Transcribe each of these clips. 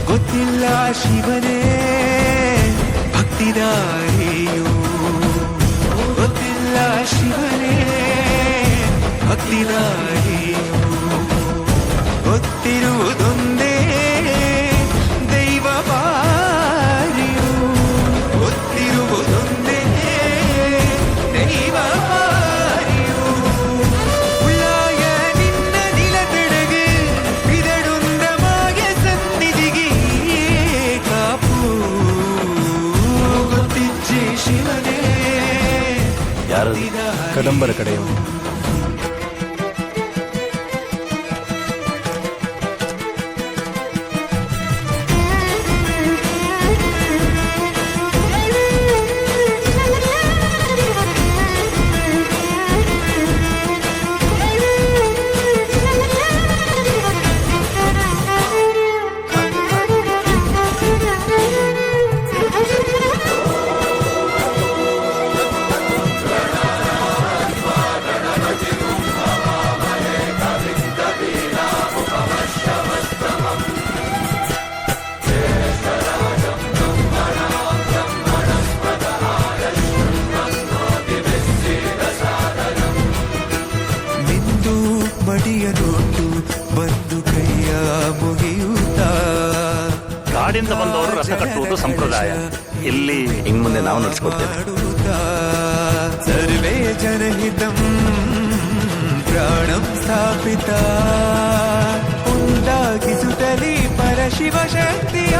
ಗೊತ್ತಿಲ್ಲ ಶಿವನೇ ಭಕ್ತಿದಾರಿಯು, ಗೊತ್ತಿಲ್ಲ ಶಿವನೇ ಭಕ್ತಿದಾರಿಯು, ಗೊತ್ತಿರುವುದೊಂದೇ ದೈವ ಬಾರಿಯು, ಗೊತ್ತಿರುವುದೊಂದೇ ದೈವ ಬಾರಿಯು. ಉಳ್ಳಾಯ ನಿನ್ನ ನಿಲತೆಡೆಗೆ ಇದಡೊಂದ ಮಾಯ ಸನ್ನಿಧಿಗೆ ಕಾಪು ಗೊತ್ತಿಜ್ಜೆ ಶಿವನೇ. ಯಾರು ಕದಂಬರ ಕಡೆಯವರು? ಮಡಿಯನೊಟ್ಟು ಬಂದು ಕೈಯ ಮುಗಿಯುತ್ತ ಕಾಡಿಂದ ಬಂದವರು ರಥ ಕಟ್ಟುವುದು ಸಂಪ್ರದಾಯ. ಇಲ್ಲಿ ಇನ್ ಮುಂದೆ ನಾವು ನಡೆಸ್ಕೊಡ್ತೇವೆ. ಸರ್ವೇ ಜನಹಿತಂ ಪ್ರಾಣಂ ಸ್ಥಾಪಿತ ಉಂಟಾಗಿಸುತ್ತಲಿ ಪರಶಿವ ಶಕ್ತಿಯ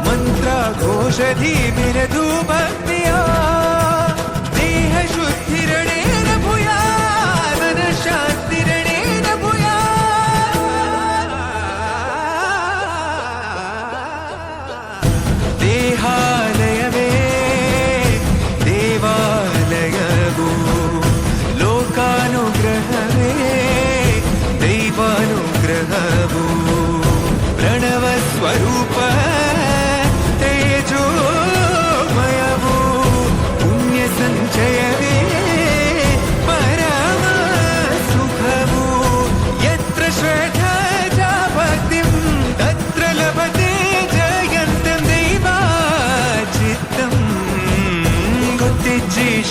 ಮಂತ್ರ ಘೋಷಧಿ ಮೆರೆದು ಭಕ್ತಿಯ ದೇಹ ಶುದ್ಧಿರಣೇನ ಭೂಯಾ ಶಾಂತಿರಣೇನ ಭೂಯಾ. ದೇಹಾಲಯವೇ ದೇವಾಲಯವು, ಲೋಕಾನುಗ್ರಹವೇ ದೈವಾನುಗ್ರಹವು, ಪ್ರಣವ ಸ್ವರೂಪ ತೇಜೋಮಯವು, ಪುಣ್ಯ ಸಂಚಯವೇ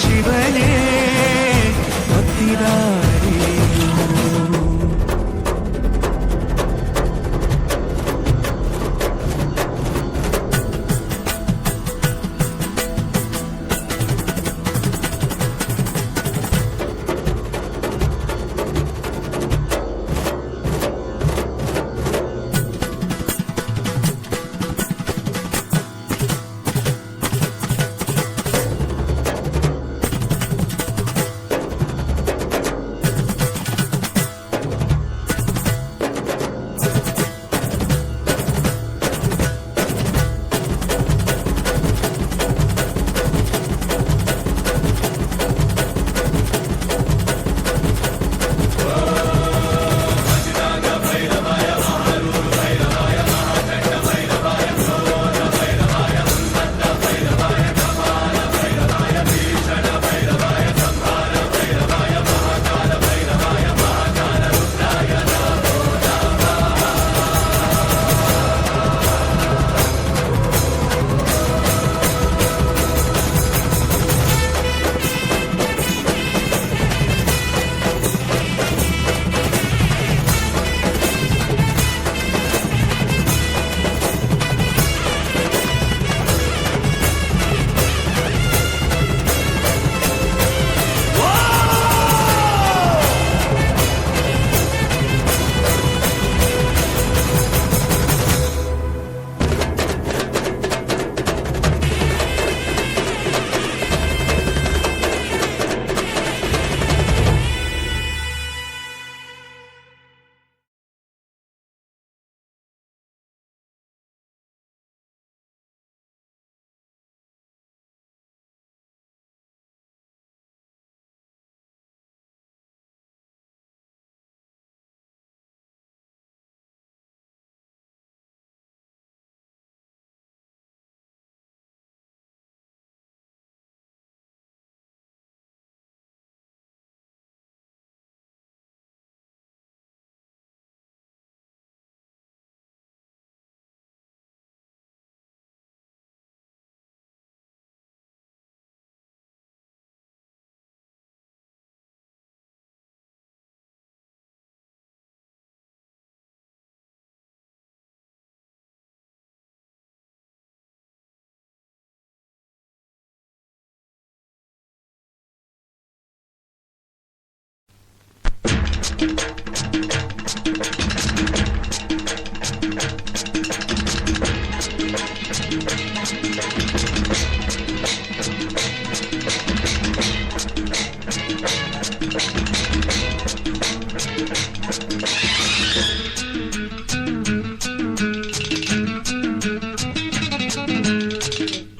ಶಿವನೇ ಭಕ್ತಿದಾರಿಯು.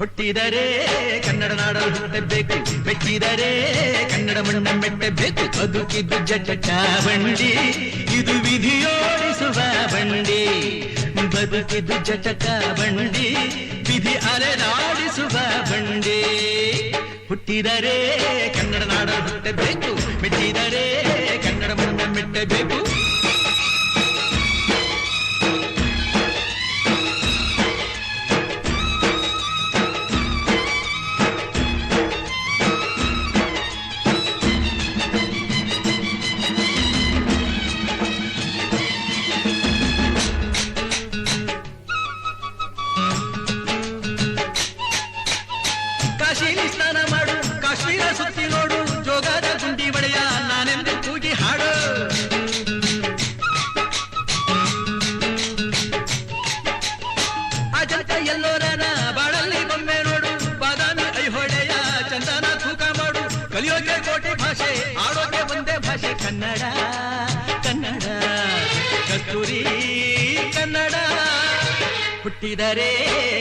ಹುಟ್ಟಿದರೆ ಕನ್ನಡ ನಾಡಲು ಹುಟ್ಟಬೇಕು, ಮೆಚ್ಚಿದರೆ ಕನ್ನಡ ಮಣ್ಣ ಮೆಟ್ಟಬೇಕು. ಬದುಕಿದ್ದು ಜಟ ಬಂಡಿ, ಇದು ವಿಧಿಯೋಡಿಸುವ ಬಂಡಿ. ಬದುಕಿದ್ದು ಜಟಕ ಬಂಡಿ, ವಿಧಿ ಅಲೆದಾಡಿಸುವ ಬಂಡಿ. ಹುಟ್ಟಿದರೆ ಕನ್ನಡ ನಾಡಲು ಹುಟ್ಟಬೇಕು, ಮೆಚ್ಚಿದರೆ ಕನ್ನಡ ಮಣ್ಣ ಮೆಟ್ಟಬೇಕು. ಕಾಶಿಲಿ ಸ್ನಾನ ಮಾಡು, ಕಾಶ್ಮೀರ ಸುತ್ತಿ ನೋಡು, ಜೋಗದ ಗುಂಡಿ ಒಡೆಯ ನಾನೆಂದು ಕೂಗಿ ಹಾಡು. ಅಜಂತ ಎಲ್ಲೋರನ ಬಾಳಲ್ಲಿ ಬೊಮ್ಮೆ ನೋಡು, ಬಾದಾಮಿ ಐಹೊಳೆಯ ಚಂದನ ತೂಕ ಮಾಡು. ಕಲಿಯೋಕೆ ಕೋಟಿ ಭಾಷೆ, ಆಡೋಕೆ ಒಂದೇ ಭಾಷೆ ಕನ್ನಡ. ಕನ್ನಡ ಕಸ್ತೂರಿ ಕನ್ನಡ. ಹುಟ್ಟಿದರೆ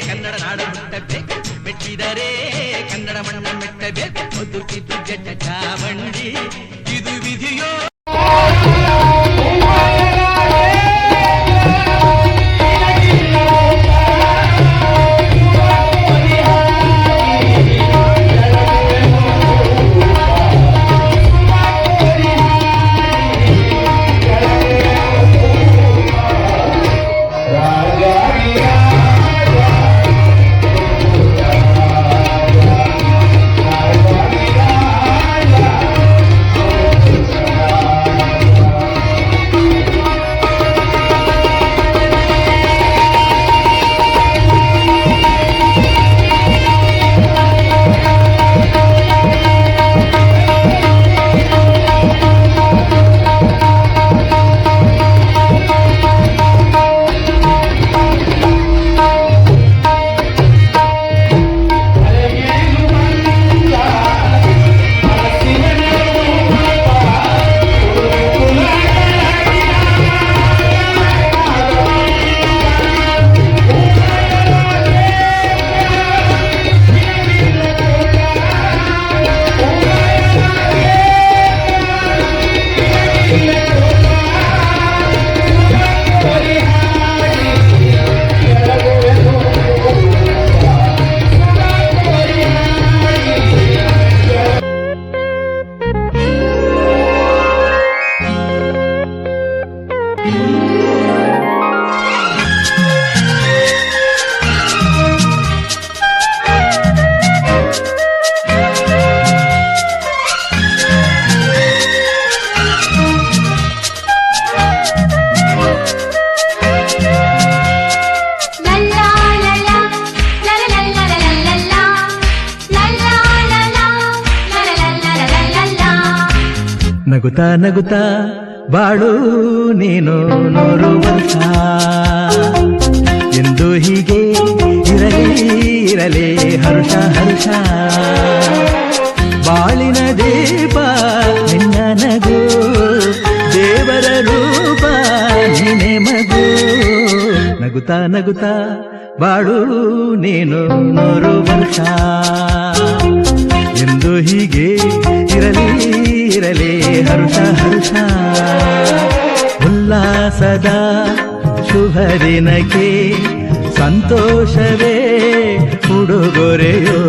ಕನ್ನಡ ನಾಡ ಹುಟ್ಟಬೇಕು, ಮೆಚ್ಚಿದರೆ ಕನ್ನಡ ಮಣ್ಣ ಮೆಟ್ಟಬೇಕು. ಬದುಕಿದ್ದು ಜಟ ಬಂಡಿ, ಇದು ವಿಧಿಯೋ. ನಗುತ್ತಾ ನಗುತ್ತಾ ಬಾಳು ನೀನು 100 ವರ್ಷ ಎಂದು ಹೀಗೆ ಇರಲಿ ಇರಲಿ ಹರ್ಷ ಹರ್ಷ. ಬಾಳಿನ ದೀಪ ನಿನ್ನ ನಗು, ದೇವರ ರೂಪ ನೀನೆ ಮಗು. ನಗುತ್ತಾ ನಗುತ್ತಾ ಬಾಳು ನೀನು 100 ವರ್ಷ ಎಂದು ಹೀಗೆ ಇರಲಿ ಇರಲಿ ಹರ್ಷ ಹರ್ಷ. ಉಲ್ಲಾಸದ ಶುಭ ದಿನಕ್ಕೆ ಸಂತೋಷವೇ ಉಡುಗೊರೆಯೋ.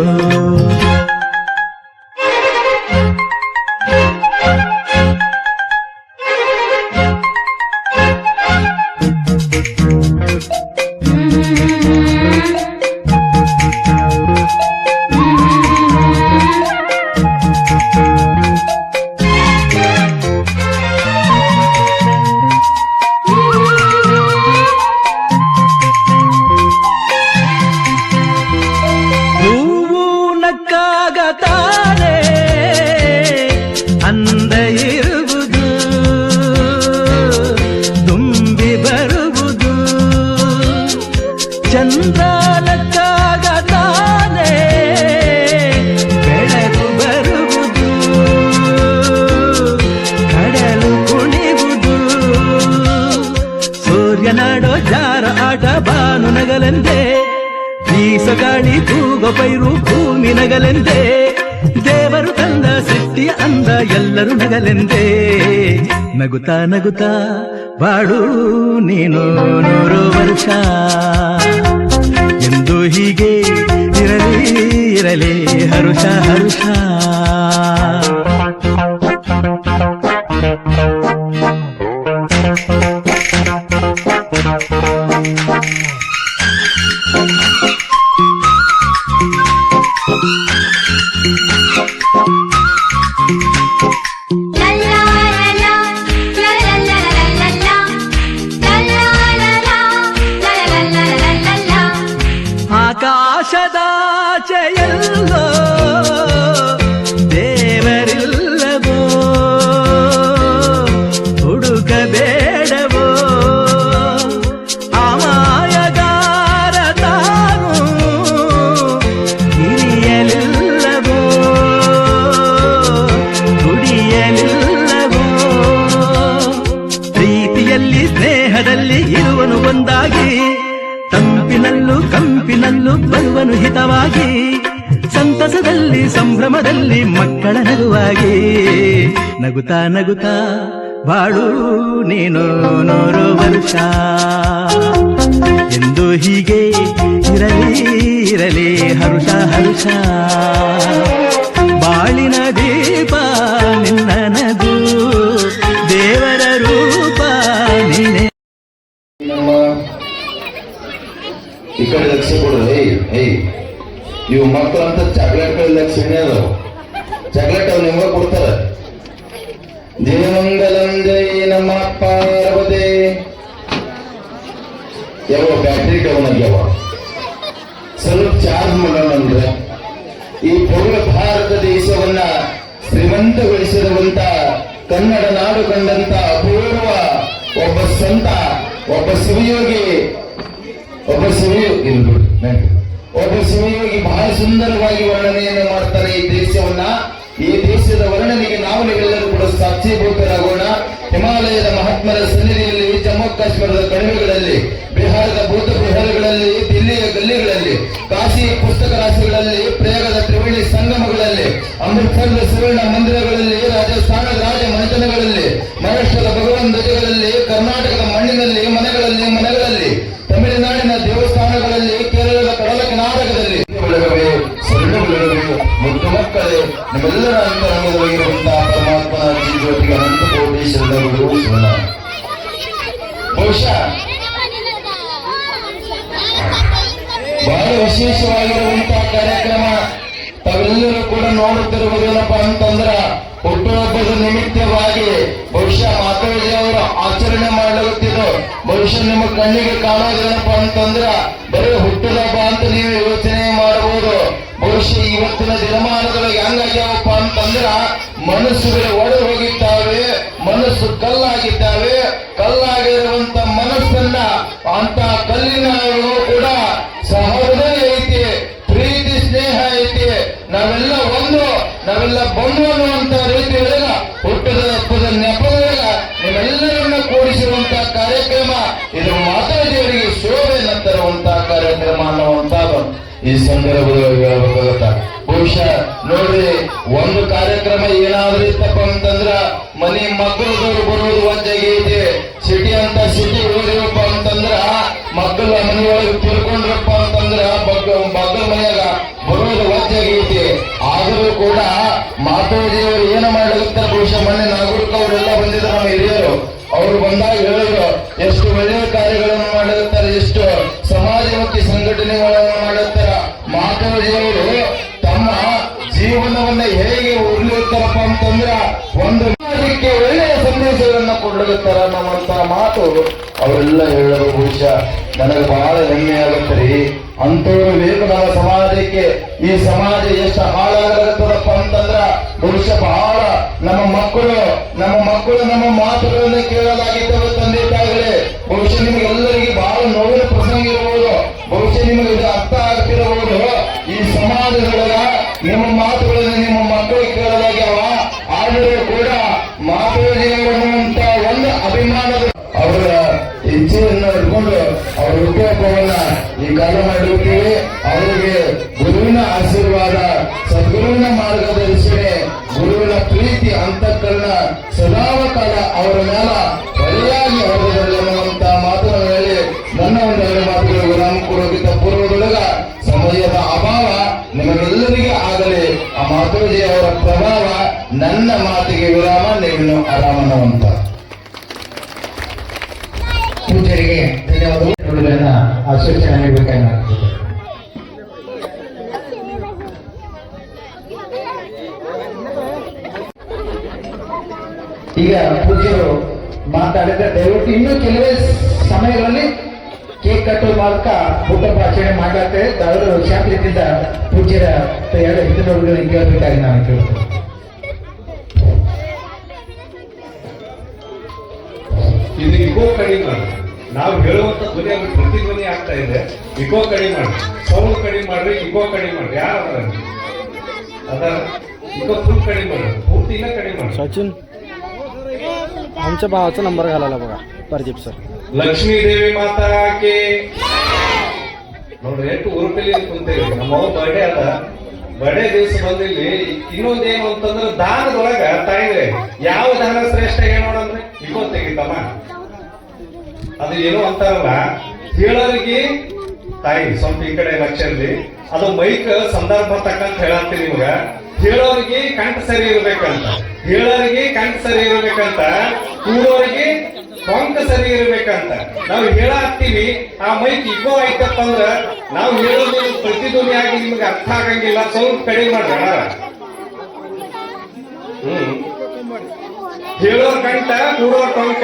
ಹೂವು ನಕ್ಕ ಆಡೋ ಜಾರ ಆಟ ಬಾನು ನಗಲೆಂದೇ ಬೀಸ ಗಾಳಿ ತೂಗೋ ಪೈರು ಭೂಮಿ ನಗಲೆಂದೇ ದೇವರು ತಂದ ಸೃಷ್ಟಿಯ ಅಂದ ಎಲ್ಲರೂ ನಗಲೆಂದೇ ನಗುತ್ತಾ ನಗುತ್ತಾ ಬಾಡು ನೀನು 100 ವರ್ಷ ಎಂದು ಹೀಗೆ ಇರಲಿ ಇರಲಿ ಹರುಷ ಹರುಷ ಆಕಾಶದಾಚೆಯಲ್ಲೋ ದೇವರಿಲ್ಲವೋ ಹುಡುಕಬೇಡವೋ ಅಮಾಯಗಾರ ತಾನು ಹಿರಿಯಲಿಲ್ಲವೋ ದುಡಿಯಲಿಲ್ಲವೋ ಪ್ರೀತಿಯಲ್ಲಿ ಸ್ನೇಹದಲ್ಲಿ ಇರುವನು ಒಂದಾಗಿ ತಂಪಿನಲ್ಲೂ ಕಂಪಿನಲ್ಲೂ ಬರುವನು ಹಿತವಾಗಿ ಸಂತಸದಲ್ಲಿ ಸಂಭ್ರಮದಲ್ಲಿ ಮಕ್ಕಳ ನಗುವಾಗಿ ನಗುತ್ತಾ ನಗುತ್ತಾ ಬಾಳು ನೀನು 100 ವರ್ಷ ಎಂದು ಹೀಗೆ ಇರಲಿ ಇರಲಿ ಹರುಷ ಹರುಷ ಬಾಳಿನ ದೀಪ ನಿನ್ನ ನಗು ದೇವರ ರೂಪ ನೀನೆ ಈ ಕಡೆ ಲಕ್ಷ ಕೊಡೋದು ಇವು ಮಕ್ಕಳು ಅಂತ ಚಾಕ್ಲೇಟ್ ಕಡೆ ಲಕ್ಷ ಅದಾವ ಚಾಕ್ಲೇಟ್ ಅವ್ ನಿಮ್ಗ ಕೊಡ್ತಾರ ಜಯಮಂಗಲಂ ಜೈ ನಮ್ಮ ಪಾರ್ವತಿ ಯಾವ ಬ್ಯಾಟ್ರಿ ಡೌನ್ ಆಗ್ಯಾವ ಸ್ವಲ್ಪ ಚಾರ್ಜ್ ಮಾಡೋಣ ಅಂದ್ರೆ ಈ ಪೂರ್ವ ಭಾರತ ದೇಶವನ್ನ ಶ್ರೀಮಂತಗೊಳಿಸಿರುವಂತ ಕನ್ನಡ ನಾಡು ಕಂಡಂತ ಅಪೂರ್ವ ಒಬ್ಬ ಸಂತ ಒಬ್ಬ ಶಿವಯೋಗಿ ಬಹಳ ಸುಂದರವಾಗಿ ವರ್ಣನೆಯನ್ನು ಮಾಡ್ತಾರೆ ಈ ದೇಶವನ್ನ. ಈ ದೇಶದ ವರ್ಣನೆಗೆ ನಾವೆಲ್ಲರೂ ಕೂಡ ಸಾಕ್ಷೀಭೂತರಾಗೋಣ. ಹಿಮಾಲಯದ ಮಹಾತ್ಮರ ಸನ್ನಿಧಿಯಲ್ಲಿ, ಜಮ್ಮು ಕಾಶ್ಮೀರದ ಕಣಿವೆಗಳಲ್ಲಿ, ಬಿಹಾರದ ಬೌದ್ಧ ವಿಹಾರಗಳಲ್ಲಿ, ದಿಲ್ಲಿಯ ಗಲ್ಲಿಗಳಲ್ಲಿ, ಕಾಶಿ ಪುಸ್ತಕ ರಾಶಿಗಳಲ್ಲಿ, ಪ್ರಯಾಗದ ತ್ರಿವೇಣಿ ಸಂಗಮಗಳಲ್ಲಿ, ಅಮೃತಸರದ ಸುವರ್ಣ ಮಂದಿರಗಳಲ್ಲಿ, ರಾಜಸ್ಥಾನದ ರಾಜ ಮನೆತನಗಳಲ್ಲಿ, ಮಹಾರಾಷ್ಟ್ರದ ಭಗವಾನ್ ಧ್ವಜಗಳಲ್ಲಿ, ಕರ್ನಾಟಕದ ಮಣ್ಣಿನಲ್ಲಿ ಮನೆಗಳಲ್ಲಿ, ತಮಿಳುನಾಡಿನ ದೇವಸ್ಥಾನಗಳಲ್ಲಿ, ಕೇರಳದ ಕಡಲ ಕಿನಾರಕದಲ್ಲಿ ಮುದ್ದು ಮಕ್ಕಳೇ, ನಿಮ್ಮೆಲ್ಲರ ಅಂತರಂಗದಲ್ಲಿರುವಂತಹ ಪರಮಾತ್ಮನ ಜ್ಯೋತಿಗೆ ಅನಂತ ಕೋಟಿ ಶರಣರು ಶಿವನ. ಬಹುಶಃ ಬಹಳ ವಿಶೇಷವಾಗಿರುವಂತಹ ಕಾರ್ಯಕ್ರಮ ತಾವೆಲ್ಲರೂ ಕೂಡ ನೋಡುತ್ತಿರುವುದೇನಪ್ಪ ಅಂತಂದ್ರ, ಹುಟ್ಟುಹಬ್ಬದ ನಿಮಿತ್ತವಾಗಿ ಬಹುಶಃ ಮಾತಾಡಿ ಅವರು ಆಚರಣೆ ಮಾಡಲಾಗುತ್ತಿದ್ದು, ಬಹುಶಃ ನಿಮ್ಮ ಕಣ್ಣಿಗೆ ಕಾಣೋದೇನಪ್ಪ ಅಂತಂದ್ರ ಬರೀ ಹುಟ್ಟುಹಬ್ಬ ಅಂತ ನೀವು ಯೋಚನೆ ಮಾಡಬಹುದು. ಬಹುಶಃ ಇವತ್ತಿನ ದಿನಮಾನದೊಳಗೆ ಹೆಂಗಾಗ್ಯಾವಪ್ಪ ಅಂತಂದ್ರ ಮನಸ್ಸುಗಳು ಒಡೆದು ಹೋಗಿದ್ದಾವೆ, ಮನಸ್ಸು ಕಲ್ಲಾಗಿದ್ದಾವೆ. ಕಲ್ಲಾಗಿರುವಂತ ಮನಸ್ಸನ್ನ ಅಂತ ಕಲ್ಲಿನ ಕೂಡ ಸಹೋದರಿ ಐತಿ, ಪ್ರೀತಿ ಸ್ನೇಹ ಐತಿ, ನಾವೆಲ್ಲ ಒಂದು, ನಾವೆಲ್ಲ ಬಂದು ಅನ್ನುವಂತ ರೀತಿಯೊಳಗ ಹುಟ್ಟದ ಹಬ್ಬದ ನೆಪದೊಳಗ ನಿಮ್ಮೆಲ್ಲರನ್ನ ಕೂಡಿಸಿರುವಂತಹ ಕಾರ್ಯಕ್ರಮ ಇದು ಮಾತಾಡಿಯವರಿಗೆ ಶೋಭೆಯನ್ನು ತರುವಂತಹ ಕಾರ್ಯಕ್ರಮ ಅನ್ನುವಂಥದ್ದು ಈ ಸಂದರ್ಭದಲ್ಲಿ ಹೇಳಬೇಕಾಗತ್ತ. ಬಹುಶಃ ನೋಡ್ರಿ, ಒಂದು ಕಾರ್ಯಕ್ರಮ ಏನಾದ್ರೂ ಇತ್ತಪ್ಪ ಅಂತಂದ್ರ ಮನೆ ಮಕ್ಕಳದವ್ರು ಬರೋದು ಒಂದಾಗಿ ಐತಿ. ಸಿಟಿ ಅಂತ ಸಿಟಿ ಹೋದ್ರಪ್ಪ ಅಂತಂದ್ರ ಮಕ್ಕಳ ಮನೆಯೊಳಗೆ ತಿಳ್ಕೊಂಡ್ರಪ್ಪ ಅಂತಂದ್ರ ಮಕ್ಕಳ ಮನೆಯಾಗ ಬರೋದು ಒಂದಾಗೈತಿ. ಆದರೂ ಕೂಡ ಮಾತಾಡಿಯವರು ಏನು ಮಾಡಲಾಗುತ್ತಾರೆ, ಬಹುಶಃ ಮೊನ್ನೆ ನಾಗರಿಕ ಅವರೆಲ್ಲ ಬಂದಿದ್ರು, ನಮ್ಮ ಹಿರಿಯರು ಅವರು ಬಂದಾಗ ಹೇಳಿದ್ರು ಎಷ್ಟು ಒಳ್ಳೆಯ ಕಾರ್ಯಗಳನ್ನು ಮಾಡಿರುತ್ತಾರೆ, ಎಷ್ಟು ಸಮಾಜಮುಖಿ ಸಂಘಟನೆಗಳನ್ನು ಮಾಡಿರ್ತಾರ. ಮಾತಾಡಿಯವರು ತಮ್ಮ ಜೀವನವನ್ನ ಹೇಗೆ ಉರುಳಿರ್ತಾರಪ್ಪ ಅಂತಂದ್ರ ಒಂದು ಸಮಾಜಕ್ಕೆ ಒಳ್ಳೆಯ ಸಂದೇಶಗಳನ್ನ ಕೊಡಲಿರ್ತಾರ ಅನ್ನುವಂತ ಮಾತು ಅವರೆಲ್ಲ ಹೇಳೋದು ಬಹುಶಃ ನನಗೆ ಬಹಳ ಹೆಮ್ಮೆ ಆಗುತ್ತಾರೆ. ಅಂತವರು ಬೇಕು ನಮ್ಮ ಸಮಾಜಕ್ಕೆ. ಈ ಸಮಾಜ ಎಷ್ಟು ಹಾಳಾಗತ್ತದಪ್ಪ ಅಂತಂದ್ರ ಬಹುಶಃ ಬಹಳ ನಮ್ಮ ಮಕ್ಕಳು ನಮ್ಮ ಮಾತುಗಳನ್ನು ಕೇಳಲಾಗಿದ್ದವು. ತಂದೆ ತಾಯಿಗಳೇ, ಬಹುಶಃ ನಿಮಗೆಲ್ಲರಿಗೆ ಬಹಳ ನೋವಿನ ಪ್ರಸಂಗ ಇರಬಹುದು, ಬಹುಶಃ ನಿಮಗೆ ಇದು ಅರ್ಥ ಆಗ್ತಿರಬಹುದು. ಈ ಸಮಾಜದೊಳಗ ನಿಮ್ಮ ಮಾತುಗಳನ್ನು ನಿಮ್ಮ ಮಕ್ಕಳಿಗೆ ಕೇಳಲಾಗ್ಯಾವ. ಆದರೂ ಕೂಡ ಮಾತಾಡಿ ಅನ್ನುವಂತ ಒಂದು ಅಭಿಮಾನದ ಅವರ ಇಚ್ಛೆಯನ್ನು ಇಟ್ಕೊಂಡು ಎಂದು ಅವರ ಹುಟ್ಟುಹಬ್ಬವನ್ನ ಈ ಕಾಲ ಮಾಡಿರುತ್ತೀವಿ. ಅವರಿಗೆ ಗುರುವಿನ ಆಶೀರ್ವಾದ, ಸದ್ಗುರುವಿನ ಮಾರ್ಗದರ್ಶನೆ, ಗುರುವಿನ ಪ್ರೀತಿ ಅಂತಃಕರಣ ಸದಾವ ಕಾಲ ಅವರ ಮೇಲ ಬಲಿಯಾಗಿ ಹೊರದಲ್ಲಿ ಅನ್ನುವಂತ ಮಾತನ್ನು ಹೇಳಿ ನನ್ನ ಒಂದೆರಡು ಮಾತುಗಳು ವಿರಾಮ ಕೊಡೋಕ್ಕಿಂತ ಪೂರ್ವದೊಳಗ ಸಮಯದ ಅಭಾವ ನಿಮಗೆಲ್ಲರಿಗೆ ಆಗಲಿ. ಆ ಮಾತೋಜಿ ಅವರ ಪ್ರಭಾವ ನನ್ನ ಮಾತಿಗೆ ವಿರಾಮ, ನೀವಿನ್ನು ಆರಾಮನವಂತ. ಪೂಜರಿಗೆ ಧನ್ಯವಾದಗಳು. ಆಶೀರ್ವಚನ ನೀಡಬೇಕಾಗಿ ಈಗ ಪೂಜ್ಯರು ಮಾತಾಡಿದ್ರೆ ದಯವಿಟ್ಟು ಇನ್ನೂ ಕೆಲವೇ ಸಮಯಗಳಲ್ಲಿ ಕೇಕ್ ಕಟ್ಟುವ ಮೂಲಕ ಹುಟ್ಟುಹಬ್ಬ ಆಚರಣೆ ಮಾಡಲಾಗ್ತದೆ. ತಾವೆಲ್ಲರೂ ಶಾಂತಿಯಿಂದ ಪೂಜ್ಯರ ಎರಡು ಹಿತನುಡಿಗಳನ್ನು ಕೇಳಬೇಕಾಗಿ ನಾನು ಕೇಳ್ತೇನೆ. ಇದು ಇಗೋ ಕಡಿಮೆ ಮಾಡಿ, ನಾವು ಹೇಳುವಂತ ಧ್ವನಿ ಪ್ರತಿಧ್ವನಿ ಆಗ್ತಾ ಇದೆ. ಇಗೋ ಕಡಿಮೆ ಮಾಡಿ, ಸೌಂಡ್ कमी ಮಾಡ್ರಿ, इगो कमी ಮಾಡ್ರಿ. ಯಾರು अदा इगो फुल कमी ಮಾಡ್ರಿ, ಪೂರ್ತಿನ कमी ಮಾಡ್ರಿ. सचिन आमच्या भावाचा नंबर घालायला बघा, प्रदीप सर. लक्ष्मी देवी माता के ನೋಡ್ರಿ ಎಷ್ಟು ಊರುಕಲ್ಲಿ ಕುಂತೇವೆ. ನಮ್ಮ ಬರ್ಡೇ ಅದ, ಬರ್ಡೇ ದಿವಸ ಬಂದಿಲ್ಲಿ ಇನ್ನೊಂದೇನು ಅಂತಂದ್ರೆ ದಾನದೊಳಗ ತಾಯಿದ್ರೆ ಯಾವ ದಾನ ಶ್ರೇಷ್ಠ ಏನು ನೋಡಂದ್ರೆ ಇಗೋ ತೆಗಿತಮ್ಮ. ಅದು ಏನೋ ಅಂತಾರಲ್ಲ, ಹೇಳೋರಿಗೆ ತಾಯಿ ಸ್ವಲ್ಪ ಈ ಕಡೆ ಲಕ್ಷಲ್ಲಿ ಅದು ಮೈಕ್ ಸಂದರ್ಭ ತಕ್ಕಂತ ಹೇಳಂತೀನಿ ನಿಮ್ಗ. ಹೇಳೋರಿಗೆ ಕಂಠ ಸರಿ ಇರ್ಬೇಕಂತ, ಹೇಳೋರಿಗೆ ಕಂಠ ಸರಿ ಇರ್ಬೇಕಂತ, ಕೂಡೋರಿಗೆ ಕೊಂಕ ಸರಿ ಇರ್ಬೇಕಂತ. ನಾವು ಹೇಳಾಕ್ತಿವಿ, ಆ ಮೈಕ್ ಇಗೋ ಆಯ್ತಪ್ಪ ಅಂದ್ರ ನಾವು ಹೇಳೋದು ಪ್ರತಿಧ್ವನಿಯಾಗಿ ನಿಮ್ಗೆ ಅರ್ಥ ಆಗಂಗಿಲ್ಲ. ಸ್ವಲ್ಪ ಕಡಿಮೆ ಮಾಡ್ರಿ. ಹೇಳೋರ್ ಕಂಠ, ಕೂಡೋರ್ ಕೊಂಕ.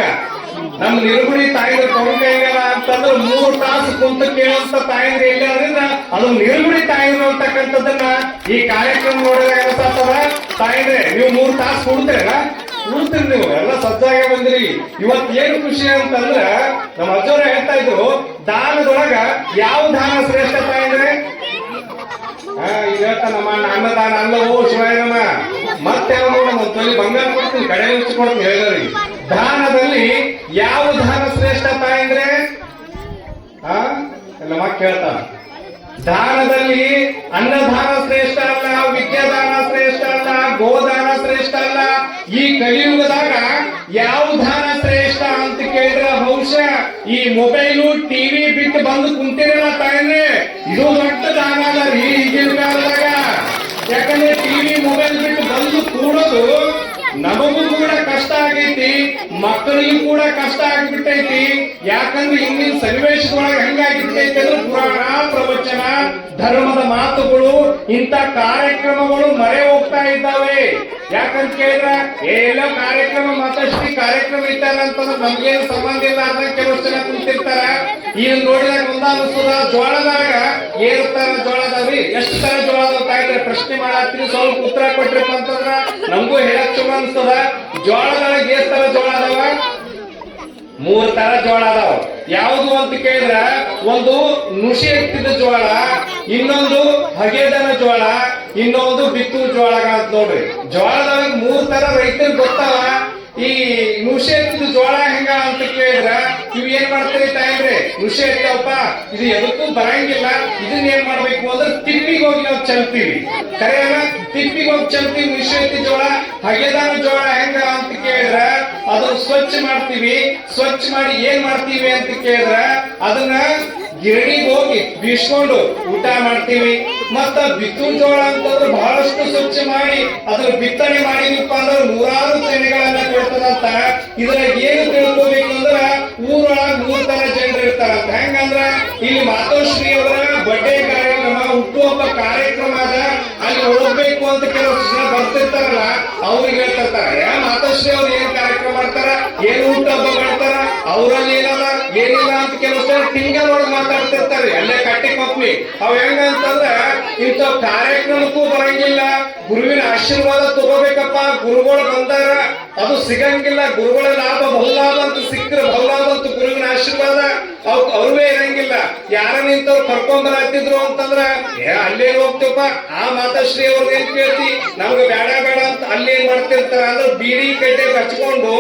ನಮ್ ನಿರ್ಗುಣಿ ತಾಯಿದ ಕೊಂಕ ಹೆಂಗಲ್ಲ ಅಂತಂದ್ರೆ 3 ತಾಸು ಕುಂತ ಕೇಳುವಂತ ತಾಯಿದ್ರೆ ಎಲ್ಲಿ ಅಂದ್ರೆ ಅದು ನಿರ್ಗುಣಿ ತಾಯಿದ್ರು ಅಂತಕ್ಕಂಥದ್ದನ್ನ ಈ ಕಾರ್ಯಕ್ರಮ ನೋಡಿದಾಗ ಅನ್ಸತ್ತದ. ತಾಯಿದ್ರೆ ನೀವು 3 ತಾಸು ಕುಡ್ತೀರಲ್ಲ, ಕುಡ್ತೀರಿ ನೀವು ಎಲ್ಲ ಸಜ್ಜಾಗೆ ಬಂದಿರಿ. ಇವತ್ ಏನು ಖುಷಿ ಅಂತಂದ್ರ ನಮ್ಮ ಅಜ್ಜವ್ರ ಹೇಳ್ತಾ ಇದ್ರು, ದಾನದೊಳಗ ಯಾವ ದಾನ ಶ್ರೇಷ್ಠ ತಾಯಿದ್ರೆ ಈಗ ಹೇಳ್ತಾನಮ್ಮ, ಅನ್ನದಾನ ಅಲ್ಲವೋ ಶಿವಾಯನಮ್ಮ. ಮತ್ತೆ ಯಾವ ನೋಡ ತೊಲಿ ಬಂಗಾರ ಕೊಡ್ತೀನಿ, ಕಡೆ ಮುಚ್ಚಿ ಕೊಡ್ತೀನಿ ಹೇಳಿದ್ರಿ. ದಾನದಲ್ಲಿ ಯಾವ ದಾನ ಶ್ರೇಷ್ಠ ತಾಯಿದ್ರೆ ಎಲ್ಲ ಮಕ್ಕ ಕೇಳ್ತಾನ. ದಾನದಲ್ಲಿ ಅನ್ನದಾನ ಶ್ರೇಷ್ಠ ಅಲ್ಲ, ವಿದ್ಯಾದಾನ ಶ್ರೇಷ್ಠ ಅಲ್ಲ, ಗೋದಾನ ಶ್ರೇಷ್ಠ ಅಲ್ಲ. ಈ ಕಲಿಯುಗದಾಗ ಯಾವ ದಾನ ಶ್ರೇಷ್ಠ ಅಂತ ಕೇಳಿದ್ರೆ ಬಹುಶಃ ಈ ಮೊಬೈಲು ಟಿವಿ ಬಿಟ್ಟು ಬಂದು ಕುಂತಿರಲ್ಲ ತಾಯಿದ್ರೆ, ಇದು ದೊಡ್ಡ ದಾನ ಅಲ್ಲ ರೀ ಈಗಿನ ಕಾಲದಾಗ. ಯಾಕಂದ್ರೆ ಟಿವಿ ಮೊಬೈಲ್ ಬಿಟ್ಟು ಬಂದು ಕೂಡೋದು ನಮಗೂ ಕೂಡ ಕಷ್ಟ ಆಗೈತಿ, ಮಕ್ಕಳಿಗೂ ಕೂಡ ಕಷ್ಟ ಆಗಿಬಿಟ್ಟೈತಿ. ಯಾಕಂದ್ರೆ ಇಂದಿನ ಸನ್ನಿವೇಶದೊಳಗೆ ಹೆಂಗಾಗಿಬಿಟ್ಟೈತಿ ಅಂದ್ರೆ ಪುರಾಣ ಪ್ರವಚನ, ಧರ್ಮದ ಮಾತುಗಳು, ಇಂಥ ಕಾರ್ಯಕ್ರಮಗಳು ಮರೆ ಹೋಗ್ತಾ ಇದ್ದಾವೆ. ಯಾಕಂತ ಕೇಳಿದ್ರ ಎಲ್ಲ ಕಾರ್ಯಕ್ರಮ ಮತ್ತಷ್ಟು ಕಾರ್ಯಕ್ರಮ ಇದ್ದಾರ ಅಂತಂದ್ರೆ ನಮ್ಗೇನು ಸಂಬಂಧ ಇಲ್ಲ ಅಂತ ಕೆಲವು ಜನ ಕುಂತಿರ್ತಾರ. ಈಗ ನೋಡಿದಾಗ ಒಂದಾನಿಸ್ತದ, ಜೋಳದಾಗ ಏರುತ್ತಾರ ಜೋಳದವ್ರಿ, ಎಷ್ಟು ತರ ಜೋಳ ತಾಯಿದ್ರೆ ಪ್ರಶ್ನೆ ಮಾಡಾತ್ರಿ. ಸ್ವಲ್ಪ ಉತ್ತರ ಕೊಟ್ರಿಪ್ಪ ಅಂತಂದ್ರ ನಮಗೂ ಹೇಳಕ್ ಚಲೋ ಅನ್ಸ್ತದ. ಜೋಳದೊಳಗೆ ಎಷ್ಟು ತರ ಜೋಳ ಅದಾವ? 3 ತರ ಜೋಳ ಅದಾವ. ಯಾವುದು ಅಂತ ಕೇಳಿದ್ರ ಒಂದು ನುಷಿ ಎತ್ತಿದ ಜೋಳ, ಇನ್ನೊಂದು ಹಗೆದನ ಜೋಳ, ಇನ್ನೊಂದು ಬಿತ್ತು ಜೋಳ ಅಂತ ನೋಡ್ರಿ. ಜೋಳದೊಳಗೆ 3 ತರ ರೈತರಿಗೆ ಗೊತ್ತಾವ. ಈ ನುಷಿ ಎತ್ತಿದ ಜೋಳ ಹೆಂಗ ಅಂತ ಕೇಳಿದ್ರ ಇವ್ ಏನ್ ಮಾಡ್ತೀರಿ ತಾಯಿದ್ರೆ, ನುಷಿ ಎತ್ತವಪ್ಪ ಇದು ಎದಕ್ಕೂ ಬರಂಗಿಲ್ಲ, ಇದನ್ನ ಏನ್ ಮಾಡ್ಬೇಕು ಅಂದ್ರೆ ತಿಪ್ಪಿಗೆ ಹೋಗಿ ನಾವು ಚಲ್ತೀವಿ. ಕರೆಯಲ್ಲ, ತಿಪ್ಪಿಗೆ ಹೋಗಿ ಚಲ್ತೀವಿ ನುಷಿ ಎತ್ತಿ ಜೋಳ. ಹಗೆದಾನ ಜೋಳ ಹೆಂಗ ಅಂತ ಕೇಳಿದ್ರ ಅದನ್ನ ಸ್ವಚ್ಛ ಮಾಡ್ತೀವಿ. ಸ್ವಚ್ಛ ಮಾಡಿ ಏನ್ ಮಾಡ್ತೀವಿ ಅಂತ ಕೇಳಿದ್ರ ಅದನ್ನ ಗಿರಣಿಗೆ ಹೋಗಿ ಬೀಸ್ಕೊಂಡು ಊಟ ಮಾಡ್ತೀವಿ. ಮತ್ತ ಬಿತ್ತು ಜೋಳ ಅಂತಂದ್ರೆ ಬಹಳಷ್ಟು ಸ್ವಚ್ಛ ಮಾಡಿ ಅದ್ರ ಬಿತ್ತನೆ ಮಾಡಿದಪ್ಪ ಅಂದ್ರೆ 100 ತೆನೆಗಳನ್ನ ಕೊಡ್ತದಂತ. ಇದ್ರಾಗ ಏನು ತಿಳ್ಕೋಬೇಕು ಅಂದ್ರ ಊರೊಳಗ 3 ತರ ಜನರು ಇರ್ತಾರಂತ. ಹೆಂಗಂದ್ರ ಇಲ್ಲಿ ಮಾತೋಶ್ರೀ ಅವರ ಬರ್ಡೇ ಕಾರ್ಯಕ್ರಮ, ಹುಟ್ಟುಹಬ್ಬ ಕಾರ್ಯಕ್ರಮ ಅದ, ಅಲ್ಲಿ ಹೋಗ್ಬೇಕು ಅಂತ ಕೆಲವು ಜನ ಬರ್ತಿರ್ತಾರಲ್ಲ, ಅವ್ರಿಗೆ ಹೇಳ್ತಿರ್ತಾರ ಮಾತೋಶ್ರೀ ಅವ್ರು ಏನ್ ಕಾರ್ಯಕ್ರಮ ಮಾಡ್ತಾರ, ಏನು ಹುಟ್ಟುಹಬ್ಬ ಮಾಡ್ತಾರ, ಅವ್ರಲ್ಲಿ ಏನದ ಏನಿಲ್ಲ ಅಂತ ಕೆಲವು ಜನ ಟಿಂಗಲ್ ಒಳಗೆ ಮಾತಾಡ್ತಿರ್ತಾರೆ. ಅಲ್ಲೇ ಕಟ್ಟಿ ಕೊಪ್ಪಿ ಅವ್ ಹೆಂಗಂತಂದ್ರ ಇಂಥ ಕಾರ್ಯಕ್ರಮಕ್ಕೂ ಬರಂಗಿಲ್ಲ. ಗುರುವಿನ ಆಶೀರ್ವಾದ ತಗೋಬೇಕಪ್ಪ, ಗುರುಗಳು ಬಂದಾರ ಅದು ಸಿಗಂಗಿಲ್ಲ. ಗುರುಗಳ ಲಾಭ ಬಹುಲಾಭ ಅಂತ ಸಿಕ್ಕರೆ ಬಹುಲಾಭ ಅಂತ ಗುರುವಿನ ಆಶೀರ್ವಾದ ಅವ್ರವೇ ಇರಂಗಿಲ್ಲ. ಯಾರ ನಿಂತವ್ರು ಕರ್ಕೊಂಡ್ ಬರತ್ತಿದ್ರು ಅಂತಂದ್ರ ಅಲ್ಲೇನ್ ಹೋಗ್ತೀವಪ್ಪ ಆ ಮಾತಾಶ್ರೀ ಅವ್ರನ್ನ ಏನ್ ಕೇಳ್ತಿ ನಮ್ಗೆ ಬೇಡ ಬೇಡ ಅಂತ ಅಲ್ಲೇನ್ ಮಾಡ್ತಿರ್ತಾರ ಅಂದ್ರೆ ಬೀಡಿ ಕಡ್ಡೆ ಹಚ್ಕೊಂಡು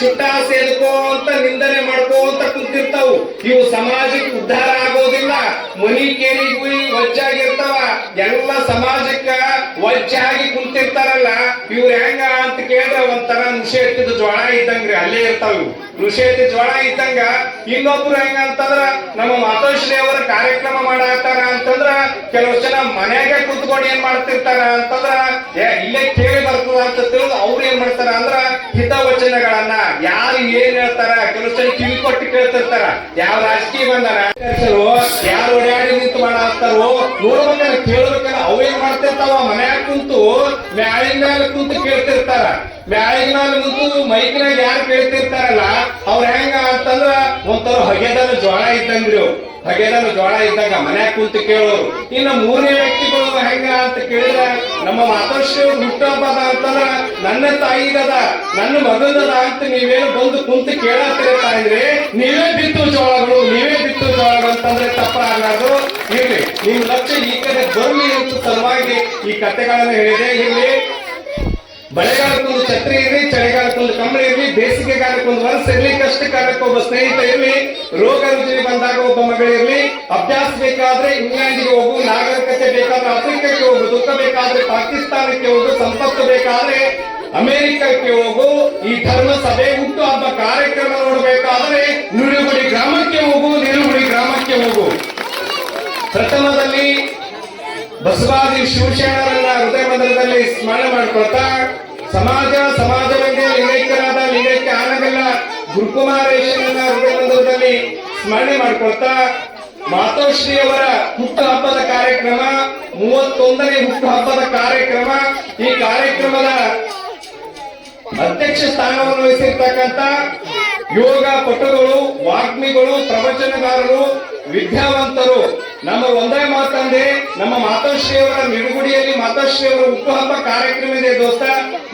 ಚುಟ್ಟ ಸೇದ್ಕೋ ಅಂತ ನಿಂದನೆ ಮಾಡ್ಕೋ ಅಂತ ಕುಂತಿರ್ತಾವು. ಇವು ಸಮಾಜಕ್ಕೆ ಉದ್ಧಾರ ಆಗೋದಿಲ್ಲ. ಮನಿ ಕೇರಿಗೂ ವಜ್ಜಾಗಿರ್ತಾವ. ಎಲ್ಲ ಸಮಾಜಕ್ಕ ವಜ್ಜಾಗಿ ಕುಂತಿರ್ತಾರಲ್ಲ ಇವ್ರು ಹೆಂಗ ಅಂತ ಕೇಳಿದ್ರೆ ಒಂಥರ ನುಷೆ ಎತ್ತಿದ ಜ್ವಾಳ ಇದ್ದಂಗ್ರಿ ಅಲ್ಲೇ ಇರ್ತಾವ. ನುಷೆ ಎತ್ತಿದ ಜ್ವಾಳ ಇದ್ದಂಗ ಇನ್ನೊಬ್ರು ಹೆಂಗ ಅಂತಂದ್ರ ನಮ್ಮ ಮಾತೋಶ್ರೀ ಅವರ ಕಾರ್ಯಕ್ರಮ ಮಾಡತ್ತಾರ ಅಂತಂದ್ರ ಕೆಲವು ಜನ ಮನ್ಯಾಗ ಕುತ್ಕೊಂಡು ಏನ್ ಮಾಡ್ತಿರ್ತಾರ ಅಂತಂದ್ರ ಇಲ್ಲೇ ಕೇಳಿ ಬರ್ತದ ಅಂತ ತಿಳಿದು ಅವ್ರು ಏನ್ ಮಾಡ್ತಾರ ಅಂದ್ರ ಹಿತವಚನಗಳನ್ನ ಯಾರು ಏನ್ ಹೇಳ್ತಾರ ಕೆಲವು ಜನ ಕಿವಿ ಕೊಟ್ಟು ಕೇಳ್ತಿರ್ತಾರ. ಯಾವ ರಾಜಕೀಯ ಬಂದಾರ ಯಾರು ಓಡಾಡಿ ನಿಂತು ಮಾಡತ್ತಾರೋ ನೋಡ್ಬೇಕಲ್ಲ ಕೇಳ್ಬೇಕಲ್ಲ ಅವೇನ್ ಮಾಡ್ತಿರ್ತಾವ ಮನ್ಯಾಗ ಕುಂತು ಮ್ಯಾಳಿನ ಮೇಲೆ ಕುಂತು ಕೇಳ್ತಿರ್ತಾರ. ಮ್ಯಾಳಿನ ಮೇಲೆ ಕುಂತು ಮೈಕ್ನಾಗ ಯಾರು ಕೇಳ್ತಿರ್ತಾರಲ್ಲ ಅವ್ರ ಹೆಂಗ ಅಂತಂದ್ರ ಒಂಥರ ಹಗೆದನ ಜ್ವಾಳ ಇದ್ದಂಗ್ರಿ. ಹಗೆದನ ಜ್ವಾಳ ಇದ್ದಾಗ ಮನ್ಯಾಗ ಕುಂತು ಕೇಳೋರು. ಇನ್ನು ಮೂರನೇ ವ್ಯಕ್ತಿಗಳು ಹೆಂಗ ಅಂತ ಕೇಳಿದ್ರೆ ನಮ್ಮ ಮಾತೋಶ್ರೀ ಹುಟ್ಟುಹಬ್ಬದ ಅಂತಂದ್ರ ನನ್ನ ತಾಯಿದದ ನನ್ನ ಮಗದದ ಅಂತ ನೀವೇನು ಬಂದು ಕುಂತು ಕೇಳತ್ತಿರ್ತಾ ಇದ್ರೆ ನೀವೇ ಬಿತ್ತು ಜೋಳಗಳು ಅಂತಂದ್ರೆ ತಪ್ಪಾಗಲಾರ್ದು. ಇರ್ಲಿ ನಿಮ್ ಲಕ್ಷ್ಯ ಈ ಕಡೆ ಬರ್ಲಿ ಅಂತ ಸಲುವಾಗಿ ಈ ಕಥೆಗಳನ್ನ ಹೇಳಿದೆ. ಇಲ್ಲಿ ಮಳೆಗಾಲಕ್ಕೊಂದು ಛತ್ರಿ ಇರ್ಲಿ, ಚಳಿಗಾಲಕ್ಕೊಂದು ಕಂಬಳಿ ಇರ್ಲಿ, ಬೇಸಿಗೆಗಾಲಕ್ಕೊಂದು ವರ್ಷ ಇರ್ಲಿ, ಕಷ್ಟಕಾಲಕ್ಕೆ ಒಬ್ಬ ಸ್ನೇಹಿತ ಇರ್ಲಿ, ರೋಗ ರುಜಿನ ಬಂದಾಗ ಒಬ್ಬ ಮಗಳಿರ್ಲಿ, ಅಭ್ಯಾಸ ಬೇಕಾದ್ರೆ ಇಂಗ್ಲೆಂಡ್ಗೆ ಹೋಗು, ನಾಗರಿಕತೆ ಬೇಕಾದ್ರೆ ಆಫ್ರಿಕಕ್ಕೆ ಹೋಗು, ದುಃಖ ಬೇಕಾದ್ರೆ ಪಾಕಿಸ್ತಾನಕ್ಕೆ ಹೋಗು, ಸಂಪತ್ತು ಬೇಕಾದ್ರೆ ಅಮೆರಿಕಕ್ಕೆ ಹೋಗು, ಈ ಧರ್ಮ ಸಭೆ ಹುಟ್ಟು ಹಬ್ಬ ಕಾರ್ಯಕ್ರಮ ನೋಡಬೇಕಾದ್ರೆ ನಿಲುಗುಡಿ ಗ್ರಾಮಕ್ಕೆ ಹೋಗು, ನಿಲುಗುಡಿ ಗ್ರಾಮಕ್ಕೆ ಹೋಗು. ಪ್ರಥಮದಲ್ಲಿ ಬಸವಾದಿ ಶಿವಶರಣರನ್ನ ಹೃದಯ ಮಂದಿರದಲ್ಲಿ ಸ್ಮರಣೆ ಮಾಡ್ಕೊಳ್ತಾ ಸಮಾಜ ಬಗ್ಗೆ ಲಿಂಗೈಕ್ಯರಾದ ಲಿಂಗೈಕ್ಯ ಆನಗಲ್ಲ ಗುರುಕುಮಾರೇಶನ ಹೃದಯ ಮಂದಿರದಲ್ಲಿ ಸ್ಮರಣೆ ಮಾಡ್ಕೊಳ್ತಾ ಮಾತೋಶ್ರೀ ಅವರ ಹುಟ್ಟು ಹಬ್ಬದ ಕಾರ್ಯಕ್ರಮ 31ನೇ ಹುಟ್ಟು ಹಬ್ಬದ ಕಾರ್ಯಕ್ರಮ. ಈ ಕಾರ್ಯಕ್ರಮದ ಅಧ್ಯಕ್ಷ ಸ್ಥಾನವನ್ನು ವಹಿಸಿರ್ತಕ್ಕಂಥ ಯೋಗ ಪಟುಗಳು, ವಾಗ್ಮಿಗಳು, ಪ್ರವಚನಗಾರರು, ವಿದ್ಯಾವಂತರು ನಮ್ಮ ಒಂದೇ ಮಾತಂದೆ ನಮ್ಮ ಮಾತೋಶ್ರೀ ಅವರ ನಿಲುಗುಡಿಯಲ್ಲಿ ಮಾತೋಶ್ರೀ ಅವರ ಹುಟ್ಟುಹಬ್ಬ ಕಾರ್ಯಕ್ರಮ ಇದೆ ದೋಸ್ತ.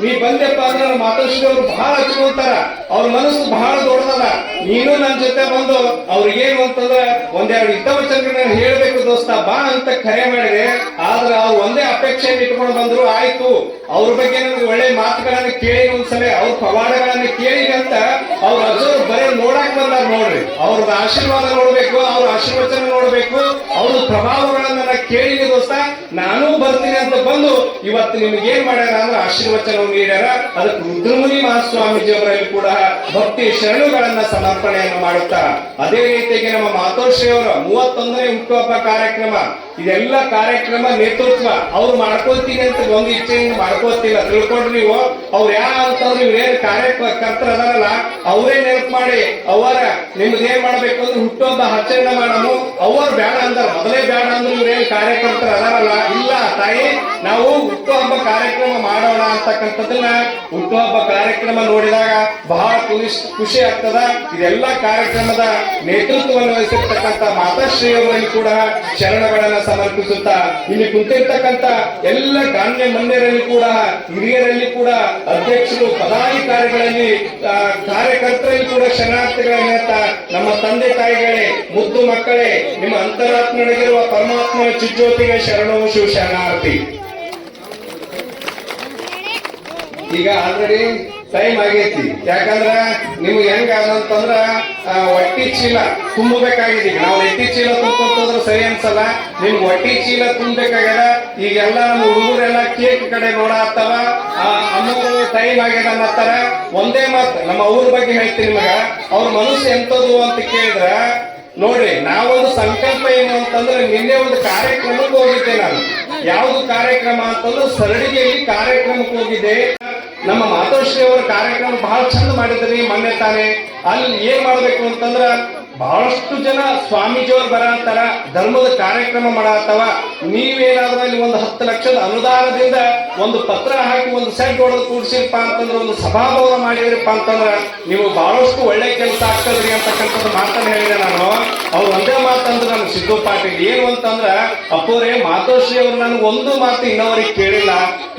ನೀ ಬಂದೆಪ್ಪ ಅಂದ್ರೆ ಮಾತೋಶ್ರೀ ಅವರು ಬಹಳ ಹಚ್ಕೊಳ್ತಾರ. ಅವ್ರ ಮನಸ್ಸು ಬಹಳ ದೊಡ್ಡದದ. ನೀನು ನನ್ನ ಜೊತೆ ಬಂದು ಅವ್ರಿಗೇನು ಅಂತಂದ್ರೆ ಒಂದೆರಡು ಹಿತವಚನಗಳನ್ನ ಹೇಳ್ಬೇಕು ದೋಸ್ತ ಬಾ ಅಂತ ಕರೆ ಮಾಡಿದೆ. ಆದ್ರೆ ಅವ್ರು ಒಂದೇ ಅಪೇಕ್ಷೆಯನ್ನು ಇಟ್ಕೊಂಡು ಬಂದ್ರು. ಆಯ್ತು ಅವ್ರ ಬಗ್ಗೆ ನಮ್ಗೆ ಒಳ್ಳೆ ಮಾತುಗಳನ್ನ ಕೇಳಿ ಒಂದ್ಸಲ ಅವ್ರ ಪವಾಡಗಳನ್ನ ಕೇಳಿ ಅಂತ ಅವ್ರ ಅಜ್ಜರು ಬರೀ ನೋಡಕ್ ಬಂದಾರ ನೋಡ್ರಿ. ಅವ್ರದ್ದು ಆಶೀರ್ವಾದ ನೋಡ್ಬೇಕು, ಅವ್ರ ಆಶೀರ್ವಚನ ನೋಡ್ಬೇಕು, ಅವ್ರ ಪ್ರಭಾವಗಳನ್ನ ಕೇಳಿ ದೋಸ್ತ ನಾನು ಬರ್ತೀನಿ ಅಂತ ಬಂದು ಇವತ್ತು ನಿಮ್ಗೆ ಏನ್ ಮಾಡ್ಯಾರ ಅಂದ್ರೆ ಆಶೀರ್ವಚನ ನೀಡ್ಯಾರ. ಅದಕ್ಕೆ ರುದ್ರಮುನಿ ಮಹಾಸ್ವಾಮೀಜಿ ಅವರಲ್ಲಿ ಕೂಡ ಭಕ್ತಿ ಶರಣುಗಳನ್ನ ಸಮರ್ಪಣೆಯನ್ನು ಮಾಡುತ್ತಾ ಅದೇ ರೀತಿಯಾಗಿ ನಮ್ಮ ಮಾತೋಶ್ರೀ ಅವರ 31ನೇ ಹುಟ್ಟುಹಬ್ಬ ಕಾರ್ಯಕ್ರಮ ಇದೆಲ್ಲ ಕಾರ್ಯಕ್ರಮ ನೇತೃತ್ವ ಅವ್ರು ಮಾಡ್ಕೊಳ್ತೀನಿ ಅಂತ ಒಂದು ಇಚ್ಛೆಯಿಂದ ಮಾಡ್ಕೋತಿಲ್ಲ. ತಿಳ್ಕೊಂಡ್ರಿ ನೀವು ಅವ್ರು ಯಾವ ಅಂತಂದ್ರೆ ಇವ್ರೇನ್ ಕಾರ್ಯಕರ್ತರು ಅದಾರಲ್ಲ ಅವರೇ ನೆನಪು ಮಾಡಿ ಅವರ ನಿಮ್ದು ಏನ್ ಮಾಡ್ಬೇಕು ಅಂದ್ರೆ ಹುಟ್ಟುಹಬ್ಬ ಆಚರಣೆ ಮಾಡಮು. ಅವ್ರು ಬೇಡ ಅಂದ್ರ ಮೊದಲೇ ಬೇಡ ಅಂದ್ರೆ ಇವ್ರೇನ್ ಕಾರ್ಯಕರ್ತರು ಅದಾರಲ್ಲ ಇಲ್ಲ ತಾಯಿ ನಾವು ಹುಟ್ಟುಹಬ್ಬ ಕಾರ್ಯಕ್ರಮ ಮಾಡೋಣ ಅಂತಕ್ಕಂಥದ್ದನ್ನ ಹುಟ್ಟುಹಬ್ಬ ಕಾರ್ಯಕ್ರಮ ನೋಡಿದಾಗ ಬಹಳ ಖುಷಿ ಆಗ್ತದ. ಇದೆಲ್ಲ ಕಾರ್ಯಕ್ರಮದ ನೇತೃತ್ವವನ್ನು ವಹಿಸಿರ್ತಕ್ಕಂಥ ಮಾತಾಶ್ರೀ ಅವರಲ್ಲಿ ಕೂಡ ಶರಣಗಳನ್ನ ಸಮರ್ಪಿಸುತ್ತಾ ಇಲ್ಲಿ ಕುಂತಿರ್ತಕ್ಕಂಥ ಎಲ್ಲ ಗಣ್ಯ ಮನ್ಯರಲ್ಲಿ ಕೂಡ ಹಿರಿಯರಲ್ಲಿ ಕೂಡ ಅಧ್ಯಕ್ಷರು ಪದಾಧಿಕಾರಿಗಳಲ್ಲಿ ಕಾರ್ಯಕರ್ತರಲ್ಲಿ ಕೂಡ ಶರಣಾರ್ಥಿಗಳನ್ನ ನಮ್ಮ ತಂದೆ ತಾಯಿಗಳೇ ಮುದ್ದು ಮಕ್ಕಳೇ ನಿಮ್ಮ ಅಂತರಾತ್ಮನೊಳಗಿರುವ ಪರಮಾತ್ಮನ ಚಿಜ್ಯೋತಿಗೆ ಶರಣವು ಶಿವ ಶರಣಾರ್ಥಿ. ಈಗ ಆಲ್ರೆಡಿ ಟೈಮ್ ಆಗೈತಿ. ಯಾಕಂದ್ರ ನಿಮ್ಗೆ ಹೆಂಗ ಅಂತಂದ್ರ ಹೊಟ್ಟಿ ಚೀಲ ತುಂಬಬೇಕಾಗಿದೆ. ನಾವು ಎಟ್ಟಿ ಚೀಲ ತುಂಬ್ಕೊಂತಂದ್ರ ಸರಿ ಅನ್ಸಲ್ಲ. ನಿಮ್ಗೆ ಹೊಟ್ಟಿ ಚೀಲ ತುಂಬಬೇಕಾಗ್ಯದ. ಈಗೆಲ್ಲ ನಮ್ಮ ಹುಡುಗರೆಲ್ಲ ಕೇಕ್ ಕಡೆ ನೋಡತ್ತವ. ಅಮ್ಮರು ಟೈಮ್ ಆಗ್ಯದ ಅನ್ನತ್ತಾರ. ಒಂದೇ ಮಾತು ನಮ್ಮ ಅವ್ರ ಬಗ್ಗೆ ಹೇಳ್ತೀನಿ ನಿಮಗ. ಅವ್ರ ಮನಸ್ಸು ಎಂತದ್ದು ಅಂತ ಕೇಳಿದ್ರ ನೋಡ್ರಿ ನಾವೊಂದು ಸಂಕಲ್ಪ ಏನು ಅಂತಂದ್ರೆ ನಿನ್ನೆ ಒಂದು ಕಾರ್ಯಕ್ರಮಕ್ಕೆ ಹೋಗಿದ್ದೆ ನಾನು. ಯಾವ್ದು ಕಾರ್ಯಕ್ರಮ ಅಂತಂದ್ರೆ ಸರಳಿಗೆಯಲ್ಲಿ ಕಾರ್ಯಕ್ರಮಕ್ಕೆ ಹೋಗಿದ್ದೆ. ನಮ್ಮ ಮಾತೋಶ್ರೀ ಅವರ ಕಾರ್ಯಕ್ರಮ ಬಹಳ ಚಂದ ಮಾಡಿದ್ರಿ ಮೊನ್ನೆ ತಾನೆ. ಅಲ್ಲಿ ಏನ್ ಮಾಡ್ಬೇಕು ಅಂತಂದ್ರ ಬಹಳಷ್ಟು ಜನ ಸ್ವಾಮೀಜಿಯವರು ಬರತ್ತಾರ, ಧರ್ಮದ ಕಾರ್ಯಕ್ರಮ ಮಾಡತ್ತವ. ನೀವೇನಾದ್ರೂ ಅಲ್ಲಿ ಒಂದು 10 ಲಕ್ಷದ ಅನುದಾನದಿಂದ ಒಂದು ಪತ್ರ ಹಾಕಿ ಒಂದು ಸೆಟ್ ಹೊಡೆದು ಕೂಡ್ಸಿರಪ್ಪ ಅಂತಂದ್ರೆ ಒಂದು ಸಭಾಭವನ ಮಾಡಿದ್ರಪ್ಪ ಅಂತಂದ್ರ ನೀವು ಬಹಳಷ್ಟು ಒಳ್ಳೆ ಕೆಲಸ ಆಗ್ತದ್ರಿ ಅಂತಕ್ಕಂಥದ್ದು ಮಾತನ್ನ ಹೇಳಿದೆ ನಾನು. ಅವ್ರು ಒಂದೇ ಮಾತಂದ್ರೆ ನಮ್ಗೆ ಸಿದ್ದು ಪಾಟೀಲ್ ಏನು ಅಂತಂದ್ರ ಅಪ್ಪೋರೇ ಮಾತೋಶ್ರೀ ಅವ್ರು ನನ್ಗೆ ಒಂದು ಮಾತು ಇನ್ನವರಿಗೆ ಕೇಳಿಲ್ಲ,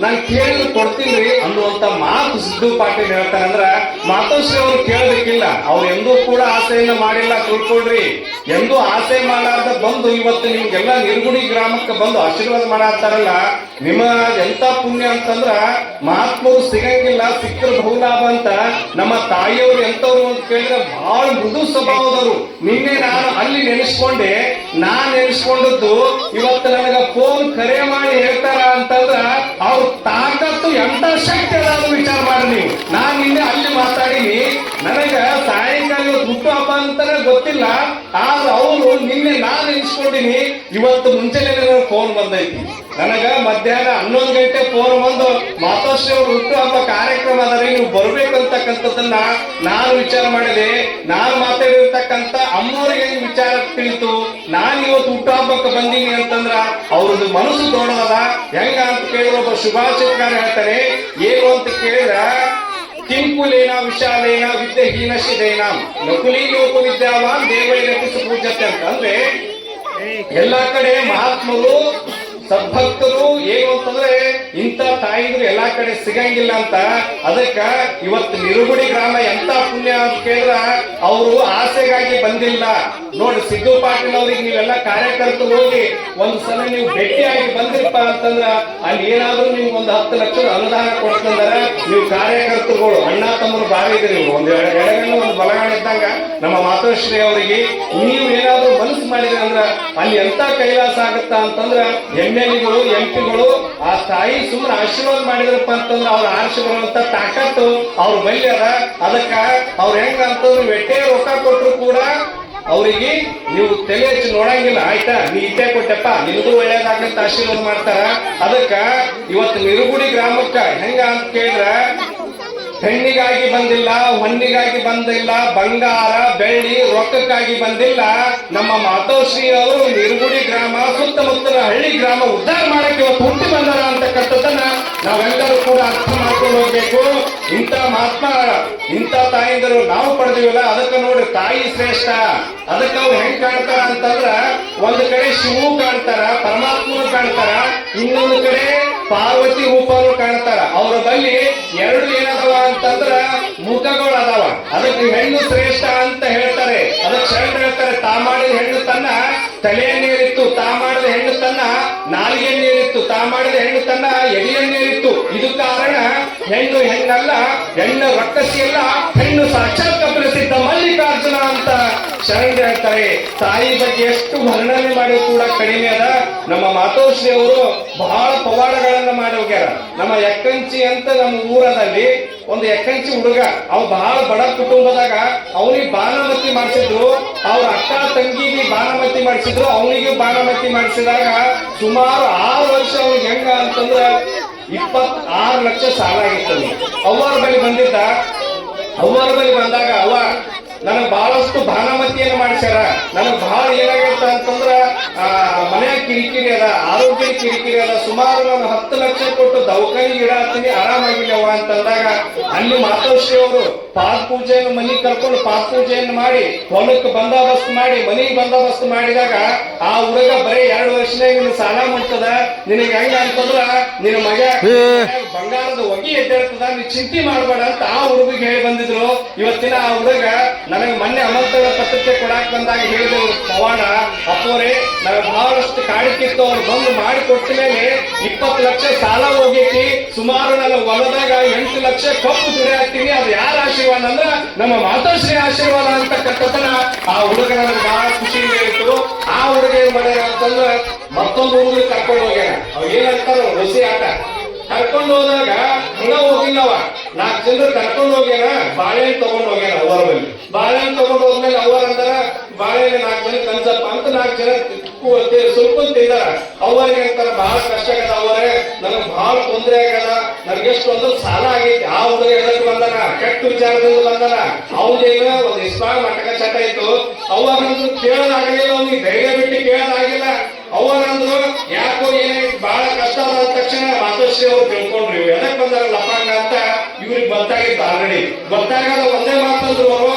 ನಾನು ಕೇಳಿದ್ರು ಕೊಡ್ತೀನಿ ಅನ್ನುವಂತ ಮಾತು ಸಿದ್ದು ಪಾಟೀಲ್ ಹೇಳ್ತಾರಂದ್ರ ಮಾತೋಶ್ರೀ ಅವ್ರು ಕೇಳಬೇಕಿಲ್ಲ. ಅವ್ರು ಎಂದೂ ಕೂಡ ಆಸೆಯನ್ನು ಮಾಡಿಲ್ಲ ತಿಳ್ಕೊಳ್ರಿ. ಎಂದು ಆಸೆ ಮಾಡಾರ್ದ ಬಂದು ಇವತ್ತು ನಿಮ್ಗೆಲ್ಲ ನಿರ್ಗುಡಿ ಗ್ರಾಮಕ್ಕೆ ಬಂದು ಆಶೀರ್ವಾದ ಮಾಡಾಡ್ತಾರಲ್ಲ, ನಿಮ್ಮ ಎಂತ ಪುಣ್ಯ ಅಂತಂದ್ರ ಮಹಾತ್ಮರು ಸಿಗಂಗಿಲ್ಲ, ಸಿಕ್ಕರು ಬಹುಲಾಭ ಅಂತ ನಮ್ಮ ತಾಯಿಯವರು ಎಂತವ್ರು ಅಂತ ಕೇಳಿದ್ರೆ ಬಹಳ ಮೃದು ಸ್ವಭಾವದವರು. ನಿನ್ನೆ ನಾನು ಅಲ್ಲಿ ನೆನೆಸ್ಕೊಂಡೆ, ನೆನೆಸ್ಕೊಂಡದ್ದು ಇವತ್ತು ನನಗ ಫೋನ್ ಕರೆ ಮಾಡಿ ಹೇಳ್ತಾರ ಅಂತಂದ್ರ ಅವ್ರ ತಾಕತ್ತು ಎಂತ ಶಕ್ತಿ ಅದ ವಿಚಾರ ಮಾಡಿ ನೀವು. ನಾನ್ ನಿನ್ನೆ ಅಲ್ಲಿ ಮಾತಾಡಿನಿ, ನನಗ ಸಾಯಂಕಾಲ ಹುಟ್ಟು ಹಬ್ಬ ಅಂತಾನೆ ಗೊತ್ತಿಲ್ಲ, ಆದ್ರೆ ಅವರು ನಿನ್ನೆ ನಾನು ನೆನೆಸ್ಕೊಂಡಿನಿ. ಇವತ್ತು ಮುಂಚೆನೆ ಫೋನ್ ಬಂದೈತಿ ನನಗ, ಮಧ್ಯಾಹ್ನ 11 ಗಂಟೆ ಫೋನ್ ಬಂದು ಮಾತೋಶ್ರೀ ಅವ್ರ ಹುಟ್ಟು ಹಬ್ಬ ಕಾರ್ಯಕ್ರಮ ಅದಾರೆ, ನೀವು ಬರ್ಬೇಕಂತಕ್ಕಂಥದ್ದನ್ನ ನಾನು ವಿಚಾರ ಮಾಡಿದೆ. ನಾನು ಮಾತಾಡಿರ್ತಕ್ಕಂಥ ಅಮ್ಮವ್ರಿಗೆ ವಿಚಾರ ತಿಳಿತು, ನಾನು ಇವತ್ತು ಹುಟ್ಟು ಹಬ್ಬಕ್ಕೆ ಬಂದೀನಿ ಅಂತಂದ್ರ ಅವ್ರದ್ದು ಮನಸ್ಸು ದೊಡ್ಡದ. ಹೆಂಗ ಅಂತ ಕೇಳಿದ್ರೆ ಒಬ್ಬ ಶುಭಾಶಯಕಾರ ಹೇಳ್ತಾರೆ, ಏನು ಅಂತ ಕೇಳಿದ್ರ ಕಿಂಕುಲೇನ ವಿಶಾಲೇನ ವಿದ್ಯಹೀನ ಶಿದೇನ ನಕುಲಿ ಲೋಕ ವಿದ್ಯಾವಾನ್ ದೇವೈರತಿ ಪೂಜತೆ ಅಂತ. ಅಂದ್ರೆ ಎಲ್ಲಾ ಕಡೆ ಮಹಾತ್ಮರು ಸದ್ಭಕ್ತರು ಏನು ಅಂತಂದ್ರೆ ಇಂಥ ತಾಯಿದ್ರು ಎಲ್ಲಾ ಕಡೆ ಸಿಗಂಗಿಲ್ಲ ಅಂತ. ಅದಕ್ಕ ಇವತ್ತು ನಿರುಗುಡಿ ಗ್ರಾಮ ಎಂತ ಪುಣ್ಯ ಅಂತ ಕೇಳಿದ್ರ ಅವರು ಆಸೆಗಾಗಿ ಬಂದಿಲ್ಲ ನೋಡಿ. ಸಿದ್ದು ಪಾಟೀಲ್ ಅವ್ರಿಗೆ ನೀವೆಲ್ಲ ಕಾರ್ಯಕರ್ತರು ಹೋಗಿ ಒಂದ್ಸಲ ನೀವು ಭೇಟಿಯಾಗಿ ಬಂದಿರಪ್ಪ ಅಂತಂದ್ರ ಅಲ್ಲಿ ಏನಾದ್ರೂ ನಿಮ್ಗೆ ಒಂದು 10 ಲಕ್ಷ ಅನುದಾನ ಕೊಡ್ತಂದ್ರ ನೀವು ಕಾರ್ಯಕರ್ತರುಗಳು ಅಣ್ಣ ತಮ್ಮರು ಬಾರಿ ಇದ್ರಿ, ಒಂದು ಎಡಗಣ್ಣು ಒಂದು ಬಲಗಣ್ಣ ಇದ್ದಂಗ ನಮ್ಮ ಮಾತೋಶ್ರೀ ಅವರಿಗೆ ನೀವು ಏನಾದ್ರೂ ಮನಸ್ಸು ಮಾಡಿದ್ರಿ ಅಂದ್ರ ಅಲ್ಲಿ ಎಂತ ಕೈಲಾಸ ಆಗತ್ತ ಅಂತಂದ್ರ ಎಮ್ಎಲ್ಎಗಳು ಎಂಪಿಗಳು ಆ ತಾಯಿ ಸುಮ್ಮನೆ ಆಶೀರ್ವಾದ ಮಾಡಿದ್ರಪ್ಪ ಅಂತಂದ್ರೆ ಅವ್ರ ಆರಿಸಿ ಬರುವಂತ ತಾಕತ್ತು ಅವ್ರ ಬಲ್ಲಿ ಅದ. ಅದಕ್ಕ ಅವ್ರ ಹೆಂಗ ಅಂತಂದ್ರೆ ವೆಟ್ಟೆ ರೊಕ್ಕ ಕೊಟ್ಟರು ಕೂಡ ಅವ್ರಿಗೆ ನೀವು ತಲೆ ಹಚ್ಚಿ ನೋಡಂಗಿಲ್ಲ. ಆಯ್ತಾ, ನೀ ಇಟ್ಟೆ ಕೊಟ್ಟಪ್ಪ ನಿನಗೂ ಒಳ್ಳೇದಾಗ್ಲಂತ ಆಶೀರ್ವಾದ ಮಾಡ್ತಾರ. ಅದಕ್ಕ ಇವತ್ತು ನಿರುಗುಡಿ ಗ್ರಾಮಕ್ಕ ಹೆಂಗ ಅಂತ ಕೇಳಿದ್ರ ಹೆಣ್ಣಿಗಾಗಿ ಬಂದಿಲ್ಲ, ಹೊನ್ನಿಗಾಗಿ ಬಂದಿಲ್ಲ, ಬಂಗಾರ ಬೆಳ್ಳಿ ರೊಕ್ಕಕ್ಕಾಗಿ ಬಂದಿಲ್ಲ. ನಮ್ಮ ಮಾತೋಶ್ರೀ ಅವರು ನಿರುಗುಡಿ ಗ್ರಾಮ ಸುತ್ತಮುತ್ತಲ ಹಳ್ಳಿ ಗ್ರಾಮ ಉದ್ಧಾರ ಮಾಡಕ್ಕೆ ಇವತ್ತು ಹುಟ್ಟಿ ಬಂದಾರ ಅಂತಕ್ಕಂಥದ್ದನ್ನ ನಾವೆಲ್ಲರೂ ಕೂಡ ಅರ್ಥ ಮಾಡ್ಕೊಂಡು ಹೋಗ್ಬೇಕು. ಇಂಥ ಮಹಾತ್ಮ ಇಂಥ ತಾಯಿಂದರು ನಾವು ಪಡೆದಿವಲ್ಲ, ಅದಕ್ಕೆ ನೋಡಿ ತಾಯಿ ಶ್ರೇಷ್ಠ. ಅದಕ್ಕೆ ಅವ್ರು ಹೆಂಗ್ ಕಾಣ್ತಾರ ಅಂತಂದ್ರ ಒಂದು ಕಡೆ ಶಿವು ಕಾಣ್ತಾರ, ಪರಮಾತ್ಮನು ಕಾಣ್ತಾರ, ಇನ್ನೊಂದು ಕಡೆ ಪಾರ್ವತಿ ರೂಪನು ಕಾಣ್ತಾರ. ಅವರ ಬಳಿ ಎರಡು ಏನದವ ಅಂತಂದ್ರ ಮುಖಗಳು ಅದಾವ. ಅದಕ್ಕೆ ಹೆಣ್ಣು ಶ್ರೇಷ್ಠ ಅಂತ ಹೇಳ್ತಾರೆ. ಅದಕ್ಕೆ ಶರಣ ಹೇಳ್ತಾರೆ, ತಾ ಮಾಡಿದ ಹೆಣ್ಣು ತನ್ನ ತಲೆಯನ್ನೇರಿತ್ತು, ತಾ ಮಾಡಿದ ಹೆಣ್ಣು ತನ್ನ ನಾಲಿಗೆಯನ್ನೇರಿತ್ತು, ತಾ ಮಾಡಿದ ಹೆಣ್ಣು ತನ್ನ ಎದೆಯನ್ನೇರಿತ್ತು. ಇದು ಕಾರಣ ಹೆಣ್ಣು ಹೆಣ್ಣಲ್ಲ, ಹೆಣ್ಣು ರಕ್ಕಸಿಯಲ್ಲ, ಹೆಣ್ಣು ಸಾಕ್ಷಾತ್ ಕಪಿಲಸಿದ್ದ ಮಲ್ಲಿಕಾರ್ಜುನ ಅಂತ ಶರಣ ಹೇಳ್ತಾರೆ. ತಾಯಿ ಬಗ್ಗೆ ಎಷ್ಟು ವರ್ಣನೆ ಮಾಡಿ ಕೂಡ ಕಡಿಮೆ ಅದ. ನಮ್ಮ ಮಾತೋಶ್ರೀ ಅವರು ಬಹಳ ಪವಾಡಗಳನ್ನ ಮಾಡಿ ಹೋಗ್ಯಾರ. ನಮ್ಮ ಎಕ್ಕಂಚಿ ಅಂತ ನಮ್ಮ ಊರದಲ್ಲಿ ಒಂದು ಎಕ್ಕಂಚಿ ಹುಡುಗ, ಅವ್ ಬಹಳ ಬಡ ಕುಟುಂಬದಾಗ ಅವನಿಗೆ ಬಾನಮತಿ ಮಾಡಿಸಿದ್ರು, ಅವ್ರ ಅಕ್ಕ ತಂಗಿಗೆ ಬಾನಮತಿ ಮಾಡಿಸಿದ್ರು, ಅವನಿಗೆ ಬಾನಮತಿ ಮಾಡಿಸಿದಾಗ ಸುಮಾರು 6 ವರ್ಷ ಅವ್ನಿಗೆ ಹೆಂಗ ಅಂತಂದ್ರ 26 ಲಕ್ಷ ಸಾಲ ಆಗಿತ್ತು. ಅವ್ವರ ಬಳಿ ಬಂದಿದ್ದ. ಅವ್ವರ ಬಳಿ ಬಂದಾಗ ಅವ್ವ ನನಗ್ ಬಹಳಷ್ಟು ಬಾನಮತಿಯನ್ನು ಮಾಡಿಸ್ಯಾರ, ನನಗ್ ಬಹಳ ಏನಾಗತ್ತ ಅಂತಂದ್ರ ಮನೆಯ ಕಿರಿಕಿರಿ ಅದ, ಆರೋಗ್ಯ ಕಿರಿಕಿರಿ ಅದ, ಸುಮಾರು ನಾನು 10 ಲಕ್ಷ ಕೊಟ್ಟು ದವಾಖಾನೆ ಇಡಾತೀನಿ, ಆರಾಮಾಗಿಲ್ಲವ ಅಂತಂದಾಗ ಅಲ್ಲಿ ಮಾತೋಶ್ರೀ ಅವರು ಪಾದ ಪೂಜೆಯನ್ನು ಮನೆಗೆ ಕರ್ಕೊಂಡು ಪಾದ ಪೂಜೆಯನ್ನು ಮಾಡಿ ಹೊಲಕ್ಕೆ ಬಂದೋಬಸ್ತ್ ಮಾಡಿ ಮನೆಗೆ ಬಂದೋಬಸ್ತ್ ಮಾಡಿದಾಗ ಆ ಹುಡುಗ ಬರೀ 2 ವರ್ಷದಾಗ ನಿನ್ನ ಸಾಲ ಮಾಡ್ತದ, ನಿನಗೆ ಹೆಂಗ ಅಂತಂದ್ರ ನಿನ್ನ ಮಗ ಬಂಗಾರದ ಒಗಿ ಎದ್ದೇಳ್ತದ, ನೀ ಚಿಂತೆ ಮಾಡಬೇಡ ಅಂತ ಆ ಹುಡುಗಿಗೆ ಹೇಳಿ ಬಂದಿದ್ರು. ಇವತ್ತಿನ ಆ ಹುಡುಗ ನನಗೆ ಮೊನ್ನೆ ಅಮೃತಗಳ ಪತ್ರಿಕೆ ಕೊಡಾಕ್ ಬಂದಾಗ ಹೇಳಿದವರು ಪವಾಡ, ಅಪ್ಪೋರೆ ನನಗೆ ಬಹಳಷ್ಟು ಕಾಡಿಕಿತ್ತು, ಅವ್ರು ಬಂದು ಮಾಡಿ ಕೊಟ್ಟ ಮೇಲೆ 20 ಲಕ್ಷ ಸಾಲ ಹೋಗೈತಿ, ಸುಮಾರು ನನ್ನ ಹೊಲದಾಗ 8 ಲಕ್ಷ ಕಪ್ಪು ದುಡಿ ಹಾಕ್ತೀನಿ. ಅದು ಯಾರ ಆಶೀರ್ವಾದ ಅಂದ್ರ ನಮ್ಮ ಮಾತೋಶ್ರೀ ಆಶೀರ್ವಾದ ಅಂತಕ್ಕಂಥದ್ದನ್ನ ಆ ಹುಡುಗ ನನಗೆ ಬಹಳ ಖುಷಿಯಿಂದ ಇತ್ತು. ಆ ಹುಡುಗ ಏನ್ ಮಾಡ್ಯಾರ ಅಂತಂದ್ರ ಮತ್ತೊಂದು ಹುಡುಗ ಕರ್ಕೊಂಡು ಹೋಗ್ಯಾರ. ಅವ್ ಏನಂತಾರ ಹೊಸಿ ಆಟ ಕರ್ಕೊಂಡು ಹೋದಾಗ ಹಂಗ ಹೋಗಿಲ್ಲವ, 4 ಜನರು ಕರ್ಕೊಂಡು ಹೋಗ್ಯಾರ, ಬಾಳೆಹಣ್ಣು ತಗೊಂಡು ಹೋಗ್ಯಾರ ಅವರ ಬಳಿ. ಬಾಳೆಹಣ್ಣು ತಗೊಂಡು ಹೋದ್ಮೇಲೆ ಅವರ ಅಂತಾರ ಬಾಳೆಹಣ್ಣು 4 ಜನ ಕನ್ಸಪ್ಪ ಅಂತ 4 ಜನ ಸ್ವಲ್ಪ ತಿಂದಾರ. ಅವರಿಗೆ ಅಂತಾರ ಬಹಳ ಕಷ್ಟ ಆಗದ, ಅವರೇ ನನಗ್ ಬಹಳ ತೊಂದರೆ ಆಗದ, ನನಗೆಷ್ಟು ಒಂದು ಸಾಲ ಆಗೈತಿ. ಆ ಹುಡುಗ ಎದಕ್ಕೆ ಬಂದಾನ, ಕೆಟ್ಟ ವಿಚಾರದಿಂದ ಬಂದಾನ. ಅವ್ದೇನ ಒಂದು ಇಸ್ಲಾಂ ನಾಟಕ ಚಟ ಇತ್ತು. ಅವಾಗಂದ್ರು ಕೇಳೋದಾಗಲಿಲ್ಲ, ಅವ್ನಿಗೆ ಧೈರ್ಯ ಬಿಟ್ಟು ಕೇಳೋದಾಗಿಲ್ಲ. ಅವರಂದ್ರು ಯಾಕೋ ಏನಾಗಿ ಬಹಳ ಕಷ್ಟ ಆದ ತಕ್ಷಣ ಮಾತೋಶ್ರೀ ಅವ್ರು ತಿಳ್ಕೊಂಡ್ರು ಇವ್ ಎದಕ್ ಬಂದಾರ ಲಪಾಂಗ ಅಂತ ಇವ್ರಿಗೆ ಗೊತ್ತಾಗಿತ್ತು. ಆಲ್ರೆಡಿ ಗೊತ್ತಾಗದ ಒಂದೇ ಮಾತಂದ್ರು ಅವರು,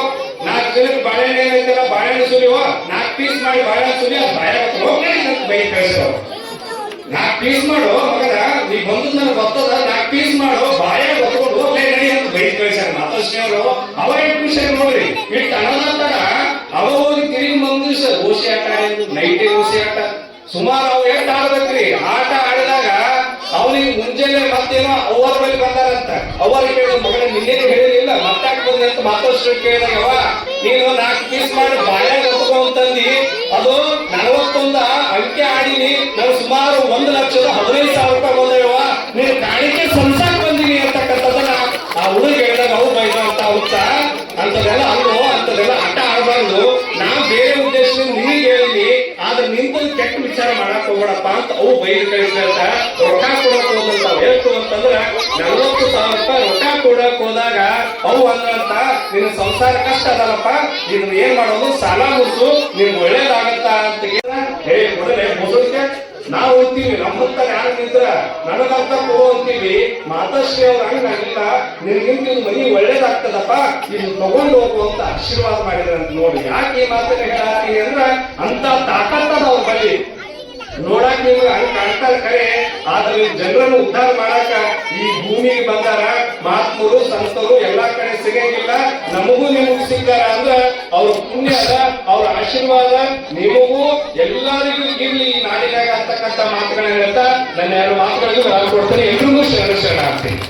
4 ಜನಕ್ಕೆ ಬಾಳೆಹಣ್ಣು ಏನೈತಲ್ಲ ಬಾಳೆಹಣ್ಣು ಸುಲಿಯೋ 4 ಪೀಸ್ ಮಾಡಿ ಬಾಳೆಹಣ್ಣು ಸುಲಿ ಅದು ಬಾಯ ಬೈ ಕಳಿಸೋ. 4 ಪೀಸ್ ಮಾಡು ಮಗನ, ನೀ ಬಂದು ನನಗೆ ಗೊತ್ತದ, 4 ಪೀಸ್ ಮಾಡು ಬಾಯ ಗೊತ್ಕೊಂಡು ಹೋಗ್ಲೇ ನಡಿ ಅಂತ ಬೈ ಕಳಿಸ್ಯಾರ ಮಾತೋಶ್ರೀ ಅವರು. ಅವ ಎಷ್ಟು ಖುಷಿ ನೋಡ್ರಿ, ಇಟ್ಟು ಅನ್ನೋದಂತಾಗ ಅವ ಹೋಗಿ ತಿರುಗಿ ಮುಂದಿವ್ಸ ಓಸಿ ಆಟ ಆಡಿದ್ದು ನೈಟೇ ಓಸಿ ಆಟ ಸುಮಾರು ಅವ್ ಎಷ್ಟು ಆಡ್ಬೇಕ್ರಿ ಆಟ ಆಡಿದಾಗ ಅವನಿಗೆ ಮುಂಜಾನೆ ಮತ್ತೇನೋ ಅವರ ಮೇಲೆ ಬಂದಾರಂತ ಅವರ್ ಕೇಳಿದ ಮಗನ ನಿನ್ನೇನು ಹೇಳಿಲ್ಲ ಮತ್ತಾಕ್ ಬಂದೆ ಅಂತ ಮಾತಾಡ್ಸೋ ಕೇಳಿದಾಗ ನೀನು 4 ಪೀಸ್ ಮಾಡಿ ಬಾಯಾಗ ಹೊತ್ಕೊ ಅಂತಂದಿ ಅದು 41 ಅಂಕೆ ಆಡಿನಿ ನಾವು ಸುಮಾರು 1,15,000 ರೂಪಾಯಿ ಬಂದವ ನೀನು ಕಾಣಿಕೆ ಸಂಸಾಕ್ ಬಂದಿನಿ ಅಂತಕ್ಕಂಥದ್ದನ್ನ ಆ ಹುಡುಗ ಹೇಳಿದಾಗ ಅವು ಬೈದ ಅಂತ ಹುಚ್ಚ ಅಂತದೆಲ್ಲ ಅಲ್ಲೋ ಅಂತದೆಲ್ಲ ಆಟ ಆಡಬಾರ್ದು ನಾವ್ ಬೇರೆ ಉದ್ದೇಶದಿಂದ ನಿನಗೆ ಹೇಳಿನಿ ಆದ್ರೆ ನಿಂತು ಕೆಟ್ಟ ವಿಚಾರ ಮಾಡಕ್ ಹೋಗ್ಬೇಡಪ್ಪ ಅಂತ ಅವು ಬೈದು ಕಳಿಸಿದಂತ ರೊಕ್ಕ ಕೊಡಕ್ ಹೋದಂತ ಎಷ್ಟು ಅಂತಂದ್ರ 40,000 ರೂಪಾಯಿ ರೊಕ್ಕ ಕೊಡಕ್ ಹೋದಾಗ ಅವು ಅಂದ್ರಂತ ನಿನ್ನ ಸಂಸಾರ ಕಷ್ಟ ಅದಲ್ಲಪ್ಪ ಇದನ್ನ ಏನ್ ಮಾಡೋದು ಸಾಲ ಮುಗಿಸು ನಿನ್ ಒಳ್ಳೇದಾಗತ್ತ ಅಂತ ಹೇ ಮೊದಲೇ ಮೊದಲಿಗೆ ನಾವು ಅಂತೀವಿ ನಮ್ಮ ಹತ್ರ ಯಾರು ನಿಂತ್ರ ನನಗಂತ ಕೊಡು ಅಂತೀವಿ ಮಾತಾಶ್ರೀ ಅವ್ರ ಹಂಗಾಗಿಲ್ಲ ನಿನ್ಗಿಂತ ಇದು ಮನಿ ಒಳ್ಳೇದಾಗ್ತದಪ್ಪ ಇದು ತಗೊಂಡು ಹೋಗುವಂತ ಆಶೀರ್ವಾದ ಮಾಡಿದ್ರಂತ ನೋಡಿ ಯಾಕೆ ಈ ಮಾತನ್ನ ಹೇಳಾತೀನಿ ಅಂದ್ರ ಅಂತ ತಾಕತ್ತದ ಅವ್ರ ಬಳಿ ನೋಡಕ್ ನಿಮ್ಗೆ ಹಂಗ ಕಾಣ್ತಾರೆ ಖರೆ ಆದ್ರೆ ಜನರನ್ನು ಉದ್ಧಾರ ಮಾಡಾಕ ಈ ಭೂಮಿಗೆ ಬಂದಾರ ಮಹಾತ್ಮರು ಸಂತರು ಎಲ್ಲಾ ಕಡೆ ಸಿಗಂಗಿಲ್ಲ ನಮಗೂ ನಿಮಗೂ ಸಿಗ್ತಾರ ಅಂದ್ರ ಅವ್ರ ಪುಣ್ಯ ಅದ ಅವ್ರ ಆಶೀರ್ವಾದ ನಿಮಗೂ ಎಲ್ಲರಿಗೂ ಇರ್ಲಿ ಈ ನಾಡಿನಾಗ ಅಂತಕ್ಕಂಥ ಮಾತುಗಳನ್ನ ಹೇಳ್ತಾ ನನ್ನ 2 ಮಾತುಗಳಿಗೂ ನಾನು ಕೊಡ್ತೇನೆ ಎಲ್ರಿಗೂ ಶರಣಾಗ್ತೀನಿ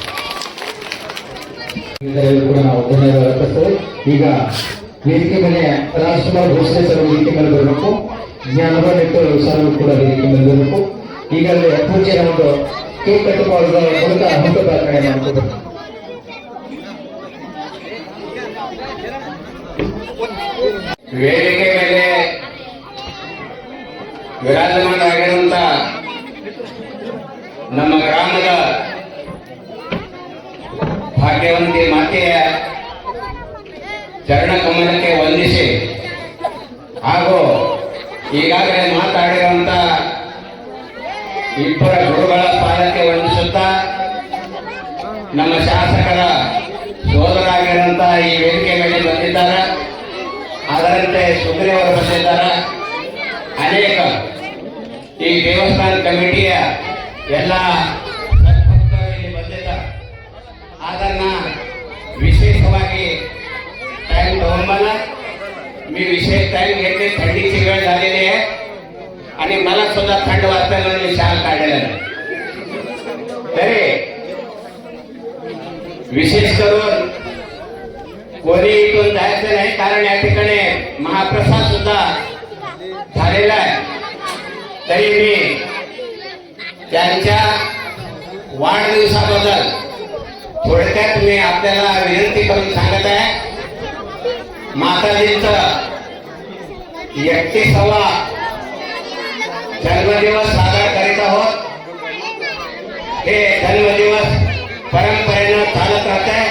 ಕೂಡ ನಾವು ಧನ್ಯವಾದ ಅರ್ಪಿಸ್ತೇವೆ. ಈಗ ವೇದಿಕೆ ಮೇಲೆ ರಾಜ್ಕುಮಾರ್ ಭೋಸಲೆ ಸರ್ ವೇದಿಕೆ ಮೇಲೆ ಬರಬೇಕು, ಜ್ಞಾನವ ನೆಟ್ಟು ಸರ್ ಕೂಡ ವೇದಿಕೆ ಮೇಲೆ ಬರಬೇಕು. ಈಗಾಗಲೇ ಪೂಜೆಯ ಒಂದು ಕೇಕ್ ಕಟ್ ಮಾಡುವ ಮೂಲಕ ಹುಟ್ಟುದಾಖಲೆ ಮಾಡ್ಕೋಬೇಕು. ವೇದಿಕೆ ಮೇಲೆ ವಿರಾಜಮಾನರಾಗಿರುವಂತ ನಮ್ಮ ಗ್ರಾಮದ ಭಾಗ್ಯವಂತಿ ಮಾತೆಯ ಚರಣ ಕಮಲಕ್ಕೆ ವಂದಿಸಿ ಹಾಗೂ ಈಗಾಗಲೇ ಮಾತಾಡಿರುವಂತ ಇಬ್ಬರ ಗುರುಗಳ ಪಾದಕ್ಕೆ ವಂದಿಸುತ್ತಾ ನಮ್ಮ ಶಾಸಕರ ಸೋದರಾಗಿರುವಂತ ಈ ವೇದಿಕೆ ಮೇಲೆ ಬಂದಿದ್ದಾರೆ. ಅದರಂತೆ ಸುಗ್ರೀವರು ಬಂದಿದ್ದಾರೆ. ಅನೇಕ ಈ ದೇವಸ್ಥಾನ ಕಮಿಟಿಯ ಎಲ್ಲ ಇಲ್ಲಿ ಬಂದಿದ್ದಾರೆ. ಅದನ್ನ विशेषವಾಗಿ टाइम तोंबाला मी विशेष टाइम घेतले. थंडीची वेळ झालेली आहे आणि मला सुद्धा थंड वाजताना मी शाल काढलेला नाही. तरी विशेष करून कोणी इथून जायचं नाही कारण या ठिकाणी महाप्रसाद सुद्धा झालेला आहे. तरी मी त्यांच्या वाढदिवसाबद्दल थोडक्यात मी आपल्याला विनंती करून सांगत आहे. माताजींचा 31वा जन्मदिवस साजरा करीत आहोत. हे जन्मदिवस परंपरेनं चालत राहत आहे.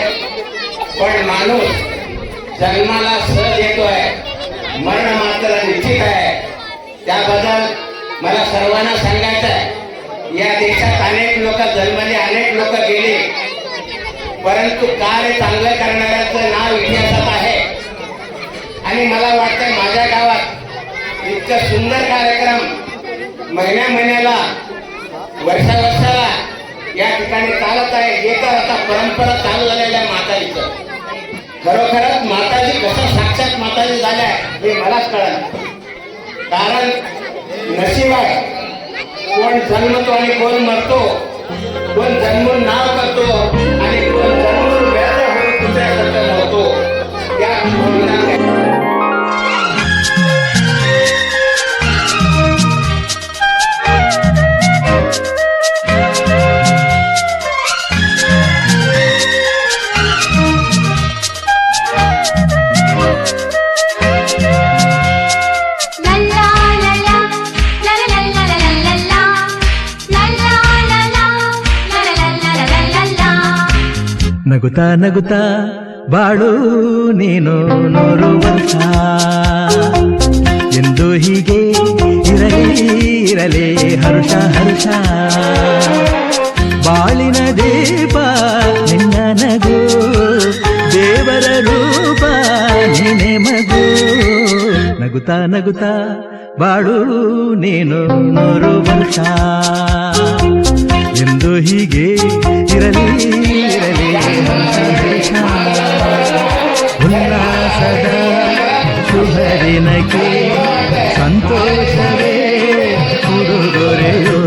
पण माणूस जन्माला सहज येतोय, मरण मात्र निश्चित आहे. त्याबद्दल मला सर्वांना सांगायचं आहे, या देशात अनेक लोक जन्मले, अनेक लोक गेले, परंतु कार्य चांगलं करणाऱ्याचं नाव इतिहासात आहे. आणि मला वाटतं माझ्या गावात इतकं सुंदर कार्यक्रम महिन्याला वर्षाला या ठिकाणी चालत आहे. हे तर आता परंपरा चालू झालेल्या आहे माताजीचं. खरोखरच माताजी कसं साक्षात माताजी झाल्या हे मलाच कळलं. कारण नशीब आहे, कोण जन्मतो आणि कोण मरतो, कोण जन्मून नाव करतो आणि कोण जन्मून व्यर्थ होऊन दुसऱ्याकडे होतो. या ನಗುತ್ತಾ ನಗುತ್ತಾ ಬಾಳು ನೀನು 100 ವರ್ಷ ಎಂದು ಹೀಗೆ ಇರಲಿ ಹರ್ಷ ಹರ್ಷ. ಬಾಳಿನ ದೀಪ ನಿನ್ನ ನಗು, ದೇವರ ರೂಪ ನಿನ್ನೆ ಮಗು. ನಗುತ್ತಾ ನಗುತ್ತಾ ಬಾಳು ನೀನು 100 ವರ್ಷ ಎಂದು ಹೀಗೆ ಇರಲಿ ಹರ್ಷ ಹರ್ಷ. ಉಲ್ಲಾಸದ ಶುಭ ದಿನಕ್ಕೆ ಸಂತೋಷವೇ ಉಡುಗೊರೆಯೋ.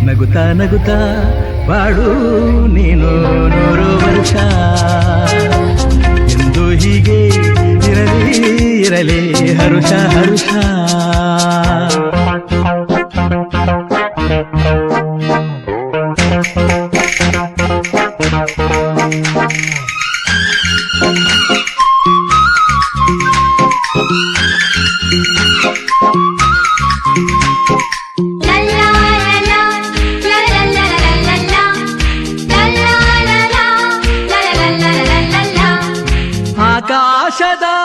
ನಗುತ್ತಾ ನಗುತ್ತಾ ಬಾಳು ನೀನು 100 ವರ್ಷ ಎಂದು ಹೀಗೆ ಇರಲಿ ಇರಲಿ ಹರುಷ ಹರುಷ.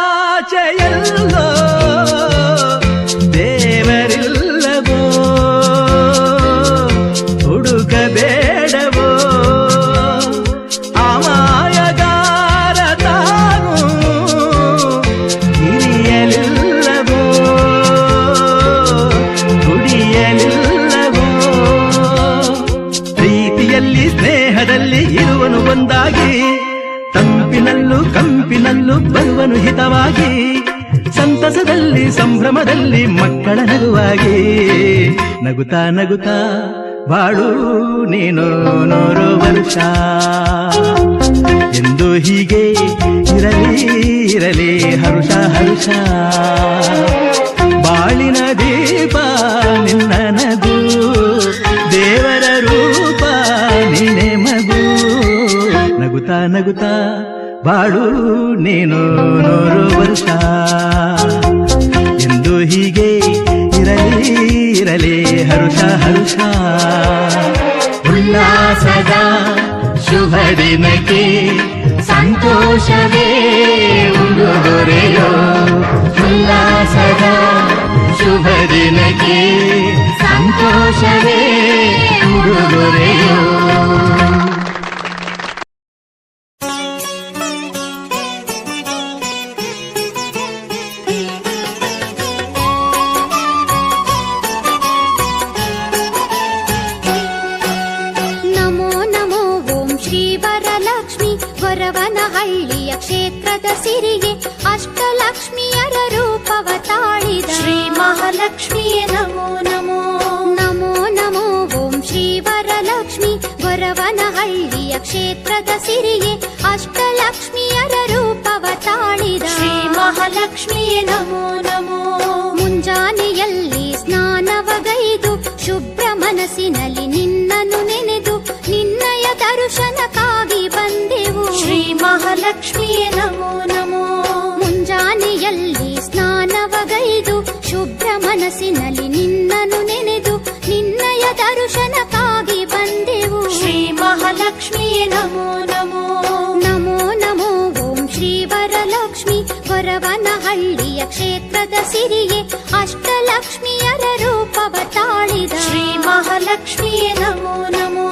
ಆಕಾಶದಾಚೆಯಲ್ಲೋ ದೇವರಿಲ್ಲವೋ ಹುಡುಕಬೇಡವೋ ಅಮಾಯಗಾರ ತಾನು ಹಿರಿಯಲಿಲ್ಲವೋ ದುಡಿಯಲಿಲ್ಲವೋ ಪ್ರೀತಿಯಲ್ಲಿ ಸ್ನೇಹದಲ್ಲಿ ಇರುವನು ಒಂದಾಗಿ ತಂಪಿನಲ್ಲೂ ಕಂಪಿನಲ್ಲೂ ಬರುವನು ಹಿತವಾಗಿ ಸಂತಸದಲ್ಲಿ ಸಂಭ್ರಮದಲ್ಲಿ ಮಕ್ಕಳ ನಗುವಾಗಿ ನಗುತ್ತಾ ನಗುತ್ತಾ ಬಾಳು ನೀನು 100 ವರ್ಷ ಎಂದು ಹೀಗೆ ಇರಲಿ ಇರಲಿ ಹರುಷ ಹರುಷ. ಬಾಳಿನ ದೀಪ ನಿನ್ನ ನಗು ದೇವರ ರೂಪ ನೀನೆ ಮಗು ನಗುತ್ತಾ ನಗುತ್ತಾ ಬಾಳು ನೀನು 100 ವರ್ಷ ಎಂದು ಹೀಗೆ ಇರಲಿ ಇರಲಿ ಹರುಷ ಹರುಷ. ಉಲ್ಲಾಸದ ಶುಭ ದಿನಕ್ಕೆ ಸಂತೋಷವೇ ಉಡುಗೊರೆಯೋ. ಉಲ್ಲಾಸದ ಶುಭ ದಿನಕ್ಕೆ ಸಂತೋಷವೇ ಉಡುಗೊರೆಯೋ. ಗೊರವನಹಳ್ಳಿಯ ಕ್ಷೇತ್ರದ ಸಿರಿಗೆ ಅಷ್ಟಲಕ್ಷ್ಮಿಯರ ರೂಪವ ತಾಳಿದ ಶ್ರೀ ಮಹಾಲಕ್ಷ್ಮಿಯೇ ನಮೋ ನಮೋ ನಮೋ ನಮೋ ಓಂ ಶ್ರೀ ವರಲಕ್ಷ್ಮಿ. ಗೊರವನಹಳ್ಳಿಯ ಕ್ಷೇತ್ರದ ಸಿರಿಗೆ ಅಷ್ಟಲಕ್ಷ್ಮಿಯರ ರೂಪವ ತಾಳಿದ ಶ್ರೀ ಮಹಾಲಕ್ಷ್ಮಿಯೇ ನಮೋ ನಮೋ. ಮುಂಜಾನೆಯಲ್ಲಿ ಸ್ನಾನವಗೈದು ಶುಭ್ರ ಮನಸ್ಸಿನಲ್ಲಿ ನಿನ್ನನ್ನು ನೆನೆದು ನಿನ್ನಯ ದರ್ಶನಕ್ಕಾಗಿ ಬಂದೆವು ಶ್ರೀ ಮಹಾಲಕ್ಷ್ಮಿಯೇ ನಮೋ ನಮೋ. ಮುಂಜಾನೆಯಲ್ಲಿ ಸ್ನಾನವಗೈದು ಶುಭ್ರ ಮನಸ್ಸಿನಲ್ಲಿ ನಿನ್ನನ್ನು ನೆನೆದು ನಿನ್ನಯ ದರ್ಶನಕ್ಕಾಗಿ ಬಂದೆವು ಶ್ರೀ ಮಹಾಲಕ್ಷ್ಮಿಯೇ ನಮೋ ನಮೋ ನಮೋ ನಮೋ ಓಂ ಶ್ರೀ ವರಲಕ್ಷ್ಮಿ. ಗೊರವನಹಳ್ಳಿಯ ಕ್ಷೇತ್ರದ ಸಿರಿಗೆ ಅಷ್ಟಲಕ್ಷ್ಮಿಯರ ರೂಪವ ತಾಳಿದ ಶ್ರೀ ಮಹಾಲಕ್ಷ್ಮಿಯೇ ನಮೋ ನಮೋ.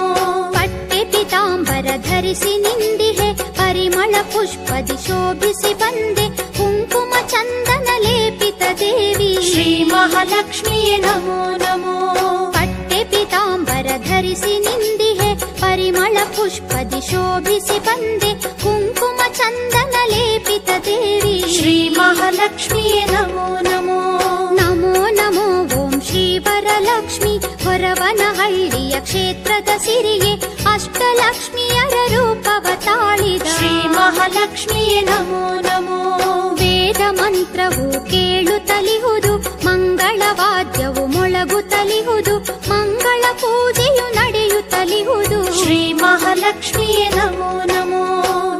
ಪಟ್ಟೆ ಪಿತಾಂಬರ ಧರಿಸಿ ನಿಂದಿಹೆ ಪರಿಮಳ ಪುಷ್ಪದಿ ಶೋಭಿಸಿ ಬಂದೆ ಕುಂಕುಮ ಚಂದನ ಲೇಪಿತ ದೇವಿ ಶ್ರೀ ಮಹಾಲಕ್ಷ್ಮಿಯೇ ನಮೋ ನಮೋ. ಪಟ್ಟೆ ಪಿತಾಂಬರ ಧರಿಸಿ ನಿಂದಿಹೆ ಪರಿಮಳ ಪುಷ್ಪದಿ ಶೋಭಿಸಿ ಬಂದೆ ಕುಂಕುಮ ಚಂದನ ಲೇಪಿತ ದೇವಿ ಶ್ರೀ ಮಹಾಲಕ್ಷ್ಮಿಯೇ ನಮೋ ನಮೋ ನಮೋ ನಮೋ ಓಂ ಶ್ರೀ ವರಲಕ್ಷ್ಮಿ. ಗೊರವನಹಳ್ಳಿಯ ಕ್ಷೇತ್ರದ ಸಿರಿಗೆ ಅಷ್ಟಲಕ್ಷ್ಮಿಯರ ರೂಪವ ತಾಳಿದ ಶ್ರೀ ಮಹಾಲಕ್ಷ್ಮಿಯೇ ನಮೋ ನಮೋ. ವೇದ ಮಂತ್ರವು ಕೇಳುತ್ತಲಿಹುದು, ಮಂಗಳವಾದ್ಯವು ಮೊಳಗುತ್ತಲಿಹುದು, ಮಂಗಳ ಪೂಜೆಯು ನಡೆಯುತ್ತಲಿಹುದು ಶ್ರೀ ಮಹಾಲಕ್ಷ್ಮಿಯೇ ನಮೋ ನಮೋ.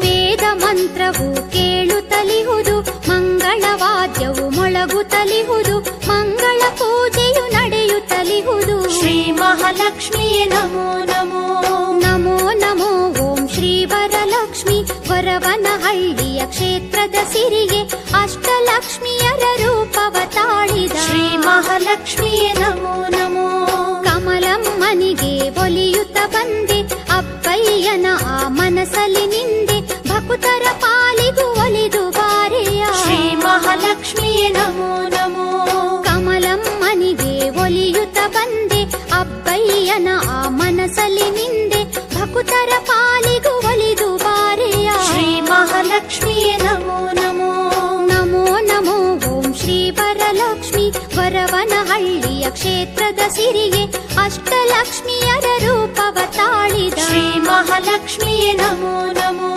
ವೇದ ಮಂತ್ರವು ಕೇಳುತ್ತಲಿಹುದು, ಮಂಗಳವಾದ್ಯವು ಮೊಳಗುತ್ತಲಿಹುದು, ಮಂಗಳ ಪೂಜೆಯು ನಡೆಯುತ್ತಲಿಹುದು ಶ್ರೀ ಮಹಾಲಕ್ಷ್ಮಿಯೇ ನಮೋ ನಮೋ. ನಮೋ ನಮೋ ಓಂ ಶ್ರೀ ವರಲಕ್ಷ್ಮಿ, ವರವನಹಳ್ಳಿಯ ಕ್ಷೇತ್ರದ ಸಿರಿಗೆ ಅಷ್ಟಲಕ್ಷ್ಮಿಯರ ರೂಪವ ತಾಳಿದ ಶ್ರೀ ಮಹಾಲಕ್ಷ್ಮಿಯೇ ನಮೋ ನಮೋ. ಕಮಲಮ್ಮನಿಗೆ ಒಲಿಯುತ್ತ ಬಂದೆ, ಅಪ್ಪಯ್ಯನ ಆ ಮನಸಲಿ ನಿಂದೆ, ಭಕ್ತರ ಪಾಲಿಗೂ ಒಲಿದು ಬಾರೆಯ ಶ್ರೀ ಮಹಾಲಕ್ಷ್ಮಿಯೇ ನಮೋ ನಮೋ. ಕಮಲಮ್ಮನಿಗೆ ಒಲಿಯುತ್ತ ಬಂದೆ, ಅಬ್ಬಯ್ಯನ ಆ ಮನಸಲಿ ನಿಂದೆ, ಭಕ್ತರ ಪಾಲಿಗೂ ಒಲಿದು ಬಾರೆಯ ಶ್ರೀ ಮಹಾಲಕ್ಷ್ಮಿಯೇ ನಮೋ ನಮೋ. ನಮೋ ನಮೋ ಓಂ ಶ್ರೀ ವರಲಕ್ಷ್ಮಿ, ವರವನಹಳ್ಳಿಯ ಕ್ಷೇತ್ರದ ಸಿರಿಗೆ ಅಷ್ಟಲಕ್ಷ್ಮಿಯರ ರೂಪವ ತಾಳಿದ ಶ್ರೀ ಮಹಾಲಕ್ಷ್ಮಿಯೇ ನಮೋ ನಮೋ.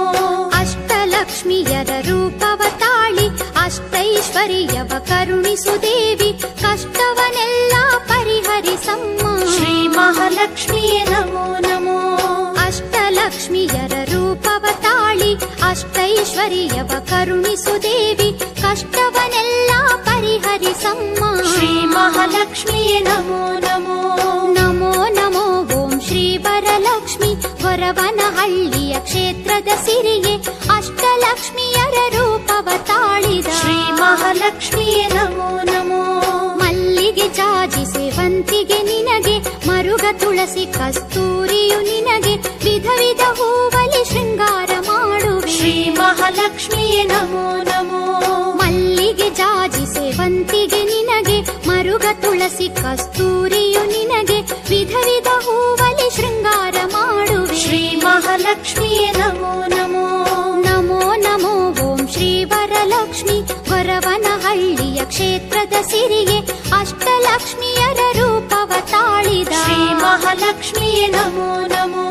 ಅಷ್ಟಲಕ್ಷ್ಮಿಯರ ರೂಪವ ತಾಳಿ ಅಷ್ಟೈಶ್ವರ್ಯವ ಕರುಣಿಸು ದೇವಿ, ಕಷ್ಟವನೆಲ್ಲ ಪರಿಹರಿಸಮ್ಮ ಶ್ರೀ ಮಹಾಲಕ್ಷ್ಮಿಯೇ ನಮೋ ನಮೋ. ಅಷ್ಟಲಕ್ಷ್ಮಿಯರ ರೂಪವ ತಾಳಿ ಅಷ್ಟೈಶ್ವರ್ಯವ ಕರುಣಿಸು ದೇವಿ, ಕಷ್ಟವನೆಲ್ಲ ಪರಿಹರಿಸಮ್ಮ ಶ್ರೀ ಮಹಾಲಕ್ಷ್ಮಿಯೇ ನಮೋ ನಮೋ. ನಮೋ ನಮೋ ಓಂ ಶ್ರೀ ವರಲಕ್ಷ್ಮಿ, ವರವನಹಳ್ಳಿಯ ಕ್ಷೇತ್ರದ ಸಿರಿಗೆ ಅಷ್ಟಲಕ್ಷ್ಮಿಯರ ರೂಪವ ತಾಳಿದ ಶ್ರೀ ಮಹಾಲಕ್ಷ್ಮಿಯೇ ನಮೋ ನಮೋ. ಮಲ್ಲಿಗೆ ಜಾಜಿ ಸೇವಂತಿಗೆ ನಿನಗೆ, ಮರುಗ ತುಳಸಿ ಕಸ್ತೂರಿಯು ನಿನಗೆ, ವಿಧ ವಿಧ ಹೂವಲಿ ಶೃಂಗಾರ ಮಾಡುವೆ ಶ್ರೀ ಮಹಾಲಕ್ಷ್ಮಿಯೇ ನಮೋ ನಮೋ. ಮಲ್ಲಿಗೆ ಜಾಜಿ ಸೇವಂತಿಗೆ ನಿನಗೆ, ಮರುಗ ತುಳಸಿ ಕಸ್ತೂರಿಯು ನಿನಗೆ, ವಿಧ ವಿಧ ಹೂವಲಿ ಶೃಂಗಾರ ಮಾಡುವೆ ಶ್ರೀ ಮಹಾಲಕ್ಷ್ಮಿಯೇ ನಮೋ ನಮೋ. ನಮೋ ನಮೋ ಓಂ ಶ್ರೀ ವರಲಕ್ಷ್ಮಿ, ವರವನಹಳ್ಳಿಯ ಕ್ಷೇತ್ರದ ಸಿರಿಗೆ ಅಷ್ಟಲಕ್ಷ್ಮಿಯರ ರೂಪವ ತಾಳಿದ ಶ್ರೀ ಮಹಾಲಕ್ಷ್ಮಿಯೇ ನಮೋ ನಮೋ.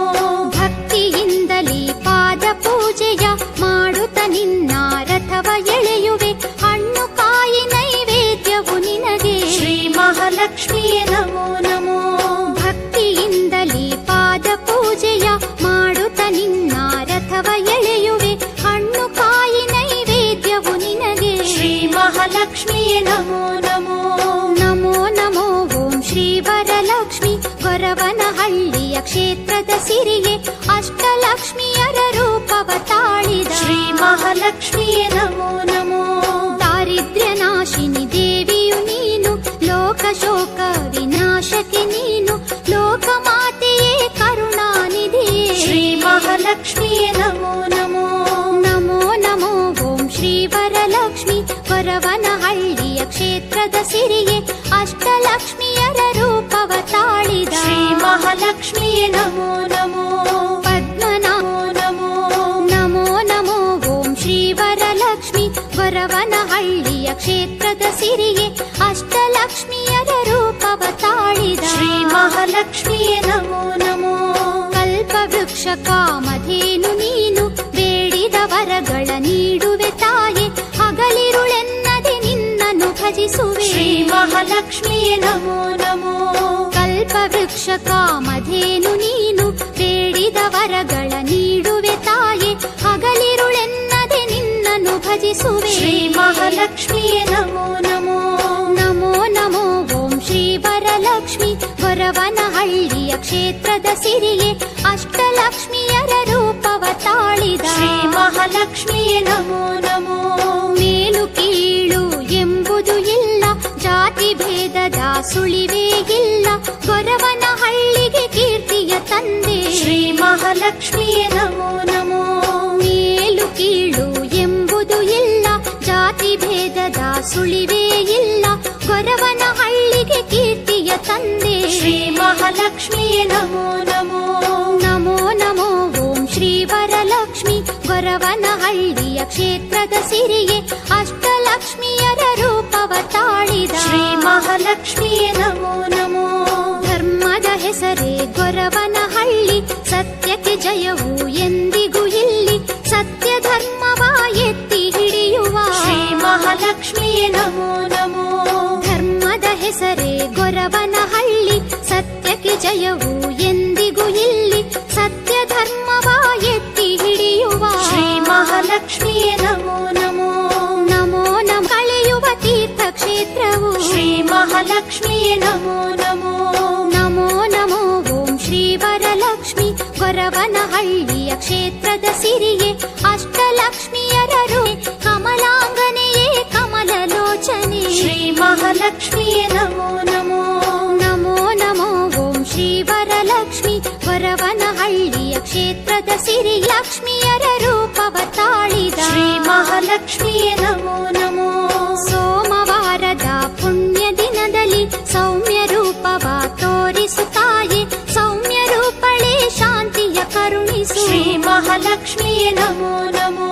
ಭಕ್ತಿಯಿಂದಲೇ ಪಾದ ಪೂಜೆಯ ಮಾಡುತ್ತ ನಿನ್ನ ರಥವ ಎಳೆಯುವೆ, ಹಣ್ಣು ಕಾಯಿ ನೈವೇದ್ಯವು ನಿನಗೆ ಶ್ರೀ ಮಹಾಲಕ್ಷ್ಮಿಯೇ ನಮೋ ನಮೋ. ಭಕ್ತಿಯಿಂದಲೇ ಪಾದ ಪೂಜೆಯ ಮಾಡುತ್ತ ನಿನ್ನ ರಥವ ಎಳೆಯುವೆ, ಹಣ್ಣು ಕಾಯಿ ನೈವೇದ್ಯವು ನಿನಗೆ ಶ್ರೀ ಮಹಾಲಕ್ಷ್ಮಿಯೇ ನಮೋ ನಮೋ. ನಮೋ ನಮೋ ಓಂ ಶ್ರೀ ವರಲಕ್ಷ್ಮಿ, ವರವನಹಳ್ಳಿಯ ಕ್ಷೇತ್ರದ ಸಿರಿಗೆ ಅಷ್ಟಲಕ್ಷ್ಮಿಯರ ರೂಪವ ತಾಳಿದ ಶ್ರೀ ಮಹಾಲಕ್ಷ್ಮಿಯೇ ನಮೋ ನಮೋ. ದಾರಿದ್ರ್ಯ ನಾಶಿನಿ ದೇವಿಯು ನೀನು, ಲೋಕ ಶೋಕ ವಿನಾಶಕ್ಕೆ ನೀನು, ಲೋಕ ಮಾತೆಯೇ ಕರುಣಾನಿಧಿಯೇ ಶ್ರೀ ಮಹಾಲಕ್ಷ್ಮಿಯೇ ನಮೋ ನಮೋ. ನಮೋ ನಮೋ ಓಂ ಶ್ರೀ ವರಲಕ್ಷ್ಮಿ, ವರವನಹಳ್ಳಿಯ ಕ್ಷೇತ್ರದ ಸಿರಿಗೆ ಅಷ್ಟಲಕ್ಷ್ಮಿಯರ ರೂಪವ ತಾಳಿದ ಶ್ರೀ ಮಹಾಲಕ್ಷ್ಮಿಯೇ ನಮೋ ನಮೋ. ಪದ್ಮನಾಭೋ ನಮೋ ನಮೋ ನಮೋ ಓಂ ಶ್ರೀ ವರಲಕ್ಷ್ಮಿ, ವರವನಹಳ್ಳಿಯ ಕ್ಷೇತ್ರದ ಸಿರಿಗೆ ಅಷ್ಟಲಕ್ಷ್ಮಿಯರ ರೂಪವ ತಾಳಿದ ಶ್ರೀ ಮಹಾಲಕ್ಷ್ಮಿಯೇ ನಮೋ ನಮೋ. ಕಲ್ಪವೃಕ್ಷ ಕಾಮಧೇನು ನೀನು, ಬೇಡಿದ ವರಗಳ ನೀಡುವೆ ತಾಯೆ, ಹಗಲಿರುಳೆನ್ನದೆ ನಿನ್ನನ್ನು ಭಜಿಸುವೆ ಶ್ರೀ ಮಹಾಲಕ್ಷ್ಮಿಯೇ ನಮೋ ನಮೋ. ಕಲ್ಪವೃಕ್ಷ ಕಾಮಧೇನು ನೀನು, ಬೇಡಿದ ವರಗಳ ನೀಡುವೆ ತಾಯೆ, ಹಗಲಿರುಳೆನ್ನದೆ ನಿನ್ನನ್ನು ಭಜಿಸುವೆ ಶ್ರೀ ಮಹಾಲಕ್ಷ್ಮಿಯೇ ನಮೋ ನಮೋ. ನಮೋ ನಮೋ ಓಂ ಶ್ರೀ ವರಲಕ್ಷ್ಮಿ, ವರವನಹಳ್ಳಿಯ ಕ್ಷೇತ್ರದ ಸಿರಿಗೆ ಅಷ್ಟಲಕ್ಷ್ಮಿಯರ ರೂಪವ ತಾಳಿದ ಶ್ರೀ ಮಹಾಲಕ್ಷ್ಮಿಯೇ ನಮೋ ನಮೋ. ಮೇಲು ಕೀಳು ಎಂಬುದು ಇಲ್ಲ, ಜಾತಿ ಭೇದದ ಸುಳಿವೇ ಇಲ್ಲ, ಗೊರವನಹಳ್ಳಿಗೆ ಕೀರ್ತಿಯ ತಂದೆ ಶ್ರೀ ಮಹಾಲಕ್ಷ್ಮಿಯೇ ನಮೋ ನಮೋ. ಮೇಲು ಕೀಳು ಎಂಬುದು ಇಲ್ಲ, ಜಾತಿ ಭೇದದ ಸುಳಿವೇ ಇಲ್ಲ, ಗೊರವನಹಳ್ಳಿಗೆ ಕೀರ್ತಿಯ ತಂದೆ ಶ್ರೀ ಮಹಾಲಕ್ಷ್ಮಿಯೇ ನಮೋ ನಮೋ. ನಮೋ ನಮೋ ಓಂ ಶ್ರೀ ವರಲಕ್ಷ್ಮಿ, ವರವನಹಳ್ಳಿಯ ಕ್ಷೇತ್ರದ ಸಿರಿಗೆ ಅಷ್ಟಲಕ್ಷ್ಮಿಯರ ರೂಪವ ತಾಳಿದ ಶ್ರೀ ಮಹಾಲಕ್ಷ್ಮಿಯೇ ನಮೋ ನಮೋ. ಧರ್ಮದ ಹೆಸರೇ ಗೊರವನಹಳ್ಳಿ, ಸತ್ಯಕ್ಕೆ ಜಯವು ಎಂದಿಗೂ ಇಲ್ಲಿ, ಹೆಸರೇ ಗೊರವನಹಳ್ಳಿ, ಸತ್ಯಕ್ಕೆ ಜಯವು ಎಂದಿಗೂ ಇಲ್ಲಿ, ಸತ್ಯ ಧರ್ಮವ ಎತ್ತಿ ಹಿಡಿಯುವ ಶ್ರೀ ಮಹಾಲಕ್ಷ್ಮಿಯೇ ನಮೋ ನಮೋ. ನಮೋ ನಮ ಕಳೆಯುವ ತೀರ್ಥ ಕ್ಷೇತ್ರವು ಶ್ರೀ ಮಹಾಲಕ್ಷ್ಮಿಯೇ ನಮೋ ನಮೋ. ನಮೋ ನಮೋ ಓಂ ಶ್ರೀ ವರಲಕ್ಷ್ಮಿ, ಗೊರವನಹಳ್ಳಿಯ ಕ್ಷೇತ್ರದ ಸಿರಿಯೇ ಅಷ್ಟಲಕ್ಷ್ಮಿಯರರು, ಕಮಲಾಂಗನೆಯೇ ಕಮಲಲೋಚನೆ ಶ್ರೀ ಮಹಾಲಕ್ಷ್ಮಿಯೇ ನಮೋ ನಮೋ. ನಮೋ ನಮೋ ಓಂ ಶ್ರೀ ವರಲಕ್ಷ್ಮಿ, ಗೊರವನಹಳ್ಳಿಯ ಕ್ಷೇತ್ರದ ಸಿರಿ ಲಕ್ಷ್ಮಿಯರ ರೂಪವ ತಾಳಿದ ಶ್ರೀ ಮಹಾಲಕ್ಷ್ಮಿಯೇ ನಮೋ ನಮೋ. ಸೋಮವಾರದ ಪುಣ್ಯ ದಿನದಲ್ಲಿ ಸೌಮ್ಯ ರೂಪವ ತೋರಿಸುತ್ತಾಯೆ, ಸೌಮ್ಯ ರೂಪಳೇ ಶಾಂತಿಯ ಕರುಣಿಸು ಶ್ರೀ ಮಹಾಲಕ್ಷ್ಮಿಯೇ ನಮೋ ನಮೋ.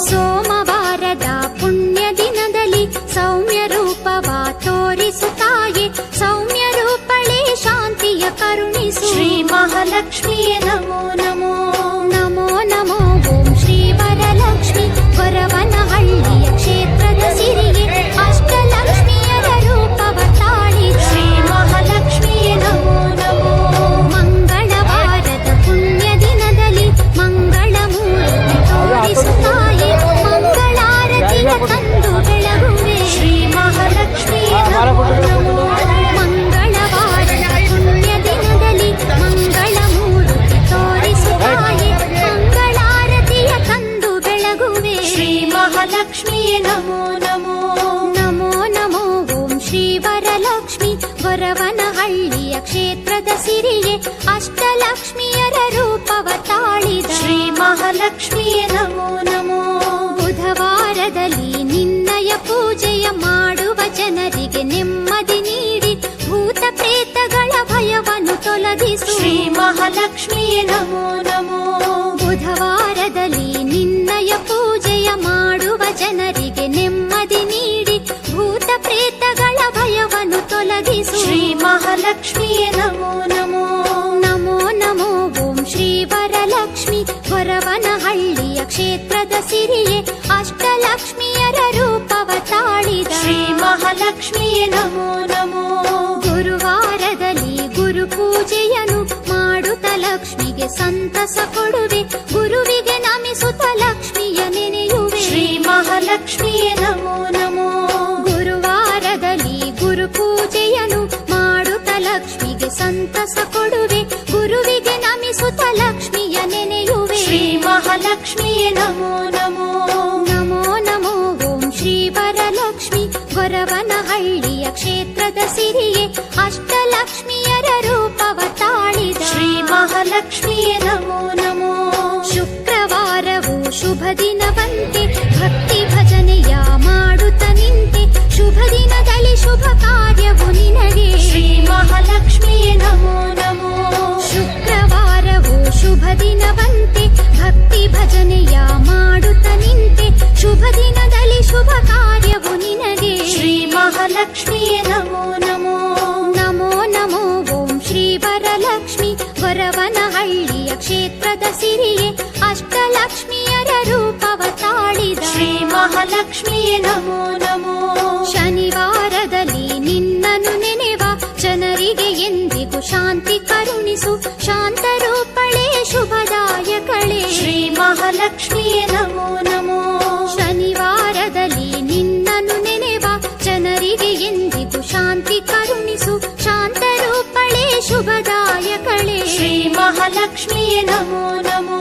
ಸೋಮವಾರದ ಪುಣ್ಯ ದಿನದಲ್ಲಿ ಸೌಮ್ಯ ರೂಪವ ತೋರಿಸುತ್ತಾಯೆ, ಸೌಮ್ಯ ರೂಪಳೇ ಶಾಂತಿಯ ಕರುಣಿಸು ಶ್ರೀ ಮಹಾಲಕ್ಷ್ಮಿಯೇ ನಮೋ ನಮೋ. ನಮೋ ನಮೋ ಓಂ ಶ್ರೀ ವರಲಕ್ಷ್ಮಿ, ಗೊರವನಹಳ್ಳಿಯ ಕ್ಷೇತ್ರದ ಸಿರಿಗೆ ಅಷ್ಟಲಕ್ಷ್ಮಿಯರ ರೂಪವ ತಾಳಿದ ಶ್ರೀ ಮಹಾಲಕ್ಷ್ಮಿಯೇ ನಮೋ ನಮೋ. ಮಂಗಳವಾರದ ಪುಣ್ಯ ದಿನದಲ್ಲಿ ಮಂಗಳ ಮೂರ್ತಿ ತೋರಿಸುತ್ತಾಯೆ, ಮಂಗಳಾರತಿಯ ತಂದು ಬೆಳಗುವೆ ಶ್ರೀ ಮಹಾಲಕ್ಷ್ಮಿಯೇ ನಮೋ ನಮೋ. ಮಂಗಳವಾರದ ಪುಣ್ಯ ದಿನದಲ್ಲಿ ಮಂಗಳ ಮೂರ್ತಿ ತೋರಿಸುತ್ತಾಯೆ, ಮಂಗಳಾರತಿಯ ತಂದು ಬೆಳಗುವೆ ಶ್ರೀ ಮಹಾಲಕ್ಷ್ಮಿಯೇ ನಮೋ ನಮೋ. ನಮೋ ನಮೋ ಓಂ ಶ್ರೀ ವರಲಕ್ಷ್ಮಿ, ಗೊರವನಹಳ್ಳಿಯ ಕ್ಷೇತ್ರದ ಸಿರಿಯೇ ಅಷ್ಟಲಕ್ಷ್ಮಿಯರ ರೂಪವ ತಾಳಿದ ಶ್ರೀ ಮಹಾಲಕ್ಷ್ಮಿಯೇ ನಮೋ ನಮೋ. ಬುಧವಾರದಲ್ಲಿ ನಿನ್ನಯ ಪೂಜೆಯ ಮಾಡುವ ಜನರಿಗೆ ನೆಮ್ಮದಿ ನೀಡಿ, ಭೂತ ಪ್ರೇತಗಳ ಭಯವನ್ನು ತೊಲಗಿಸು ಶ್ರೀ ಮಹಾಲಕ್ಷ್ಮಿಯೇ ನಮೋ ನಮೋ. ಬುಧವಾರದಲ್ಲಿ ನಿನ್ನಯ ಪೂಜೆಯ ಮಾಡುವ ಜನರಿಗೆ ನೆಮ್ಮದಿ ನೀಡಿ, ಭೂತ ಪ್ರೇತಗಳ ಭಯವನ್ನು ತೊಲಗಿಸು ಶ್ರೀ ಮಹಾಲಕ್ಷ್ಮಿಯೇ ನಮೋ ನಮೋ. ನಮೋ ನಮೋ ಓಂ ಶ್ರೀ ವರಲಕ್ಷ್ಮಿ, ಗೊರವನಹಳ್ಳಿಯ ಕ್ಷೇತ್ರದ ಸಿರಿಯೇ ಅಷ್ಟಲಕ್ಷ್ಮಿಯರ ರೂಪವ ತಾಳಿದ ಶ್ರೀ ಮಹಾಲಕ್ಷ್ಮಿಯೇ ನಮೋ ನಮೋ. ಗುರುವಾರದಲ್ಲಿ ಗುರು ಪೂಜೆಯನ್ನು ಮಾಡುತ್ತ ಲಕ್ಷ್ಮಿಗೆ ಸಂತಸ ಕೊಡುವೆ, ಗುರುವಿಗೆ ನಮಿಸುತ್ತ ಲಕ್ಷ್ಮಿಯ ನೆನೆಯುವೆ ಶ್ರೀ ಮಹಾಲಕ್ಷ್ಮಿಯೇ ನಮೋ ನಮೋ. ಗುರುವಾರದಲ್ಲಿ ಗುರು ಪೂಜೆಯನ್ನು ಮಾಡುತ್ತ ಲಕ್ಷ್ಮಿಗೆ ಸಂತಸ ಕೊಡುವೆ, ಗುರುವಿಗೆ ನಮಿಸುತ್ತ ಲಕ್ಷ್ಮಿಯ ನೆನೆಯುವೆ ಶ್ರೀ ಮಹಾಲಕ್ಷ್ಮಿಯೇ ನಮೋ ನಮೋ. ನಮೋ ನಮೋ ಓಂ ಶ್ರೀ ವರಲಕ್ಷ್ಮಿ, ಗೊರವನಹಳ್ಳಿಯ ಕ್ಷೇತ್ರದ ಸಿರಿಯೇ ಅಷ್ಟಲಕ್ಷ್ಮಿಯರ ರೂಪವ ತಾಳಿದ ಶ್ರೀ ಮಹಾಲಕ್ಷ್ಮಿಯೇ ನಮೋ ನಮೋ. ಶುಕ್ರವಾರವು ಶುಭ ದಿನವಂತೆ, ಭಕ್ತಿ ಭಜನೆಯ ಮಾಡುತ್ತ ನಿಂತೆ, ಶುಭ ದಿನದಲ್ಲಿ ಶುಭ ಕಾರ್ಯವು ನಿನಗೆ ಶ್ರೀ ಮಹಾಲಕ್ಷ್ಮಿಯೇ ನಮೋ ನಮೋ. ಶುಕ್ರವಾರವು ಶುಭ ದಿನವಂತೆ, ಭಕ್ತಿ ಭಜನೆಯ ಮಾಡುತ್ತ ನಿಂತೆ, ಶುಭ ದಿನದಲ್ಲಿ ಶುಭ ಕಾರ್ಯವು ನಿನಗೆ ಶ್ರೀ ಮಹಾಲಕ್ಷ್ಮಿಯೇ ನಮೋ ನಮೋ. ನಮೋ ನಮೋ ಓಂ ಶ್ರೀ ವರಲಕ್ಷ್ಮಿ, ಗೊರವನಹಳ್ಳಿಯ ಕ್ಷೇತ್ರದ ಸಿರಿಯೇ ಅಷ್ಟಲಕ್ಷ್ಮಿಯರ ರೂಪವ ತಾಳಿದ ಶ್ರೀ ಮಹಾಲಕ್ಷ್ಮಿಯೇ ನಮೋ ನಮೋ. ಶನಿವಾರದಲ್ಲಿ ನಿನ್ನನ್ನು ನೆನೆವ ಜನರಿಗೆ ಎಂದಿಗೂ ಶಾಂತಿ ಕರುಣಿಸು, ಶಾಂತ ರೂಪಳೇ ಶುಭದಾಯಕಳೇ ಶ್ರೀ ಮಹಾಲಕ್ಷ್ಮಿಯೇ ನಮೋ ನಮೋ. ಶನಿವಾರದಲ್ಲಿ ನಿನ್ನನ್ನು ನೆನೆವ ಜನರಿಗೆ ಎಂದಿಗೂ ಶಾಂತಿ ಕರುಣಿಸು, ಶಾಂತ ರೂಪಳೇ ಶುಭದಾಯಕಳೇ ಶ್ರೀ ಮಹಾಲಕ್ಷ್ಮಿಯೇ ನಮೋ ನಮೋ.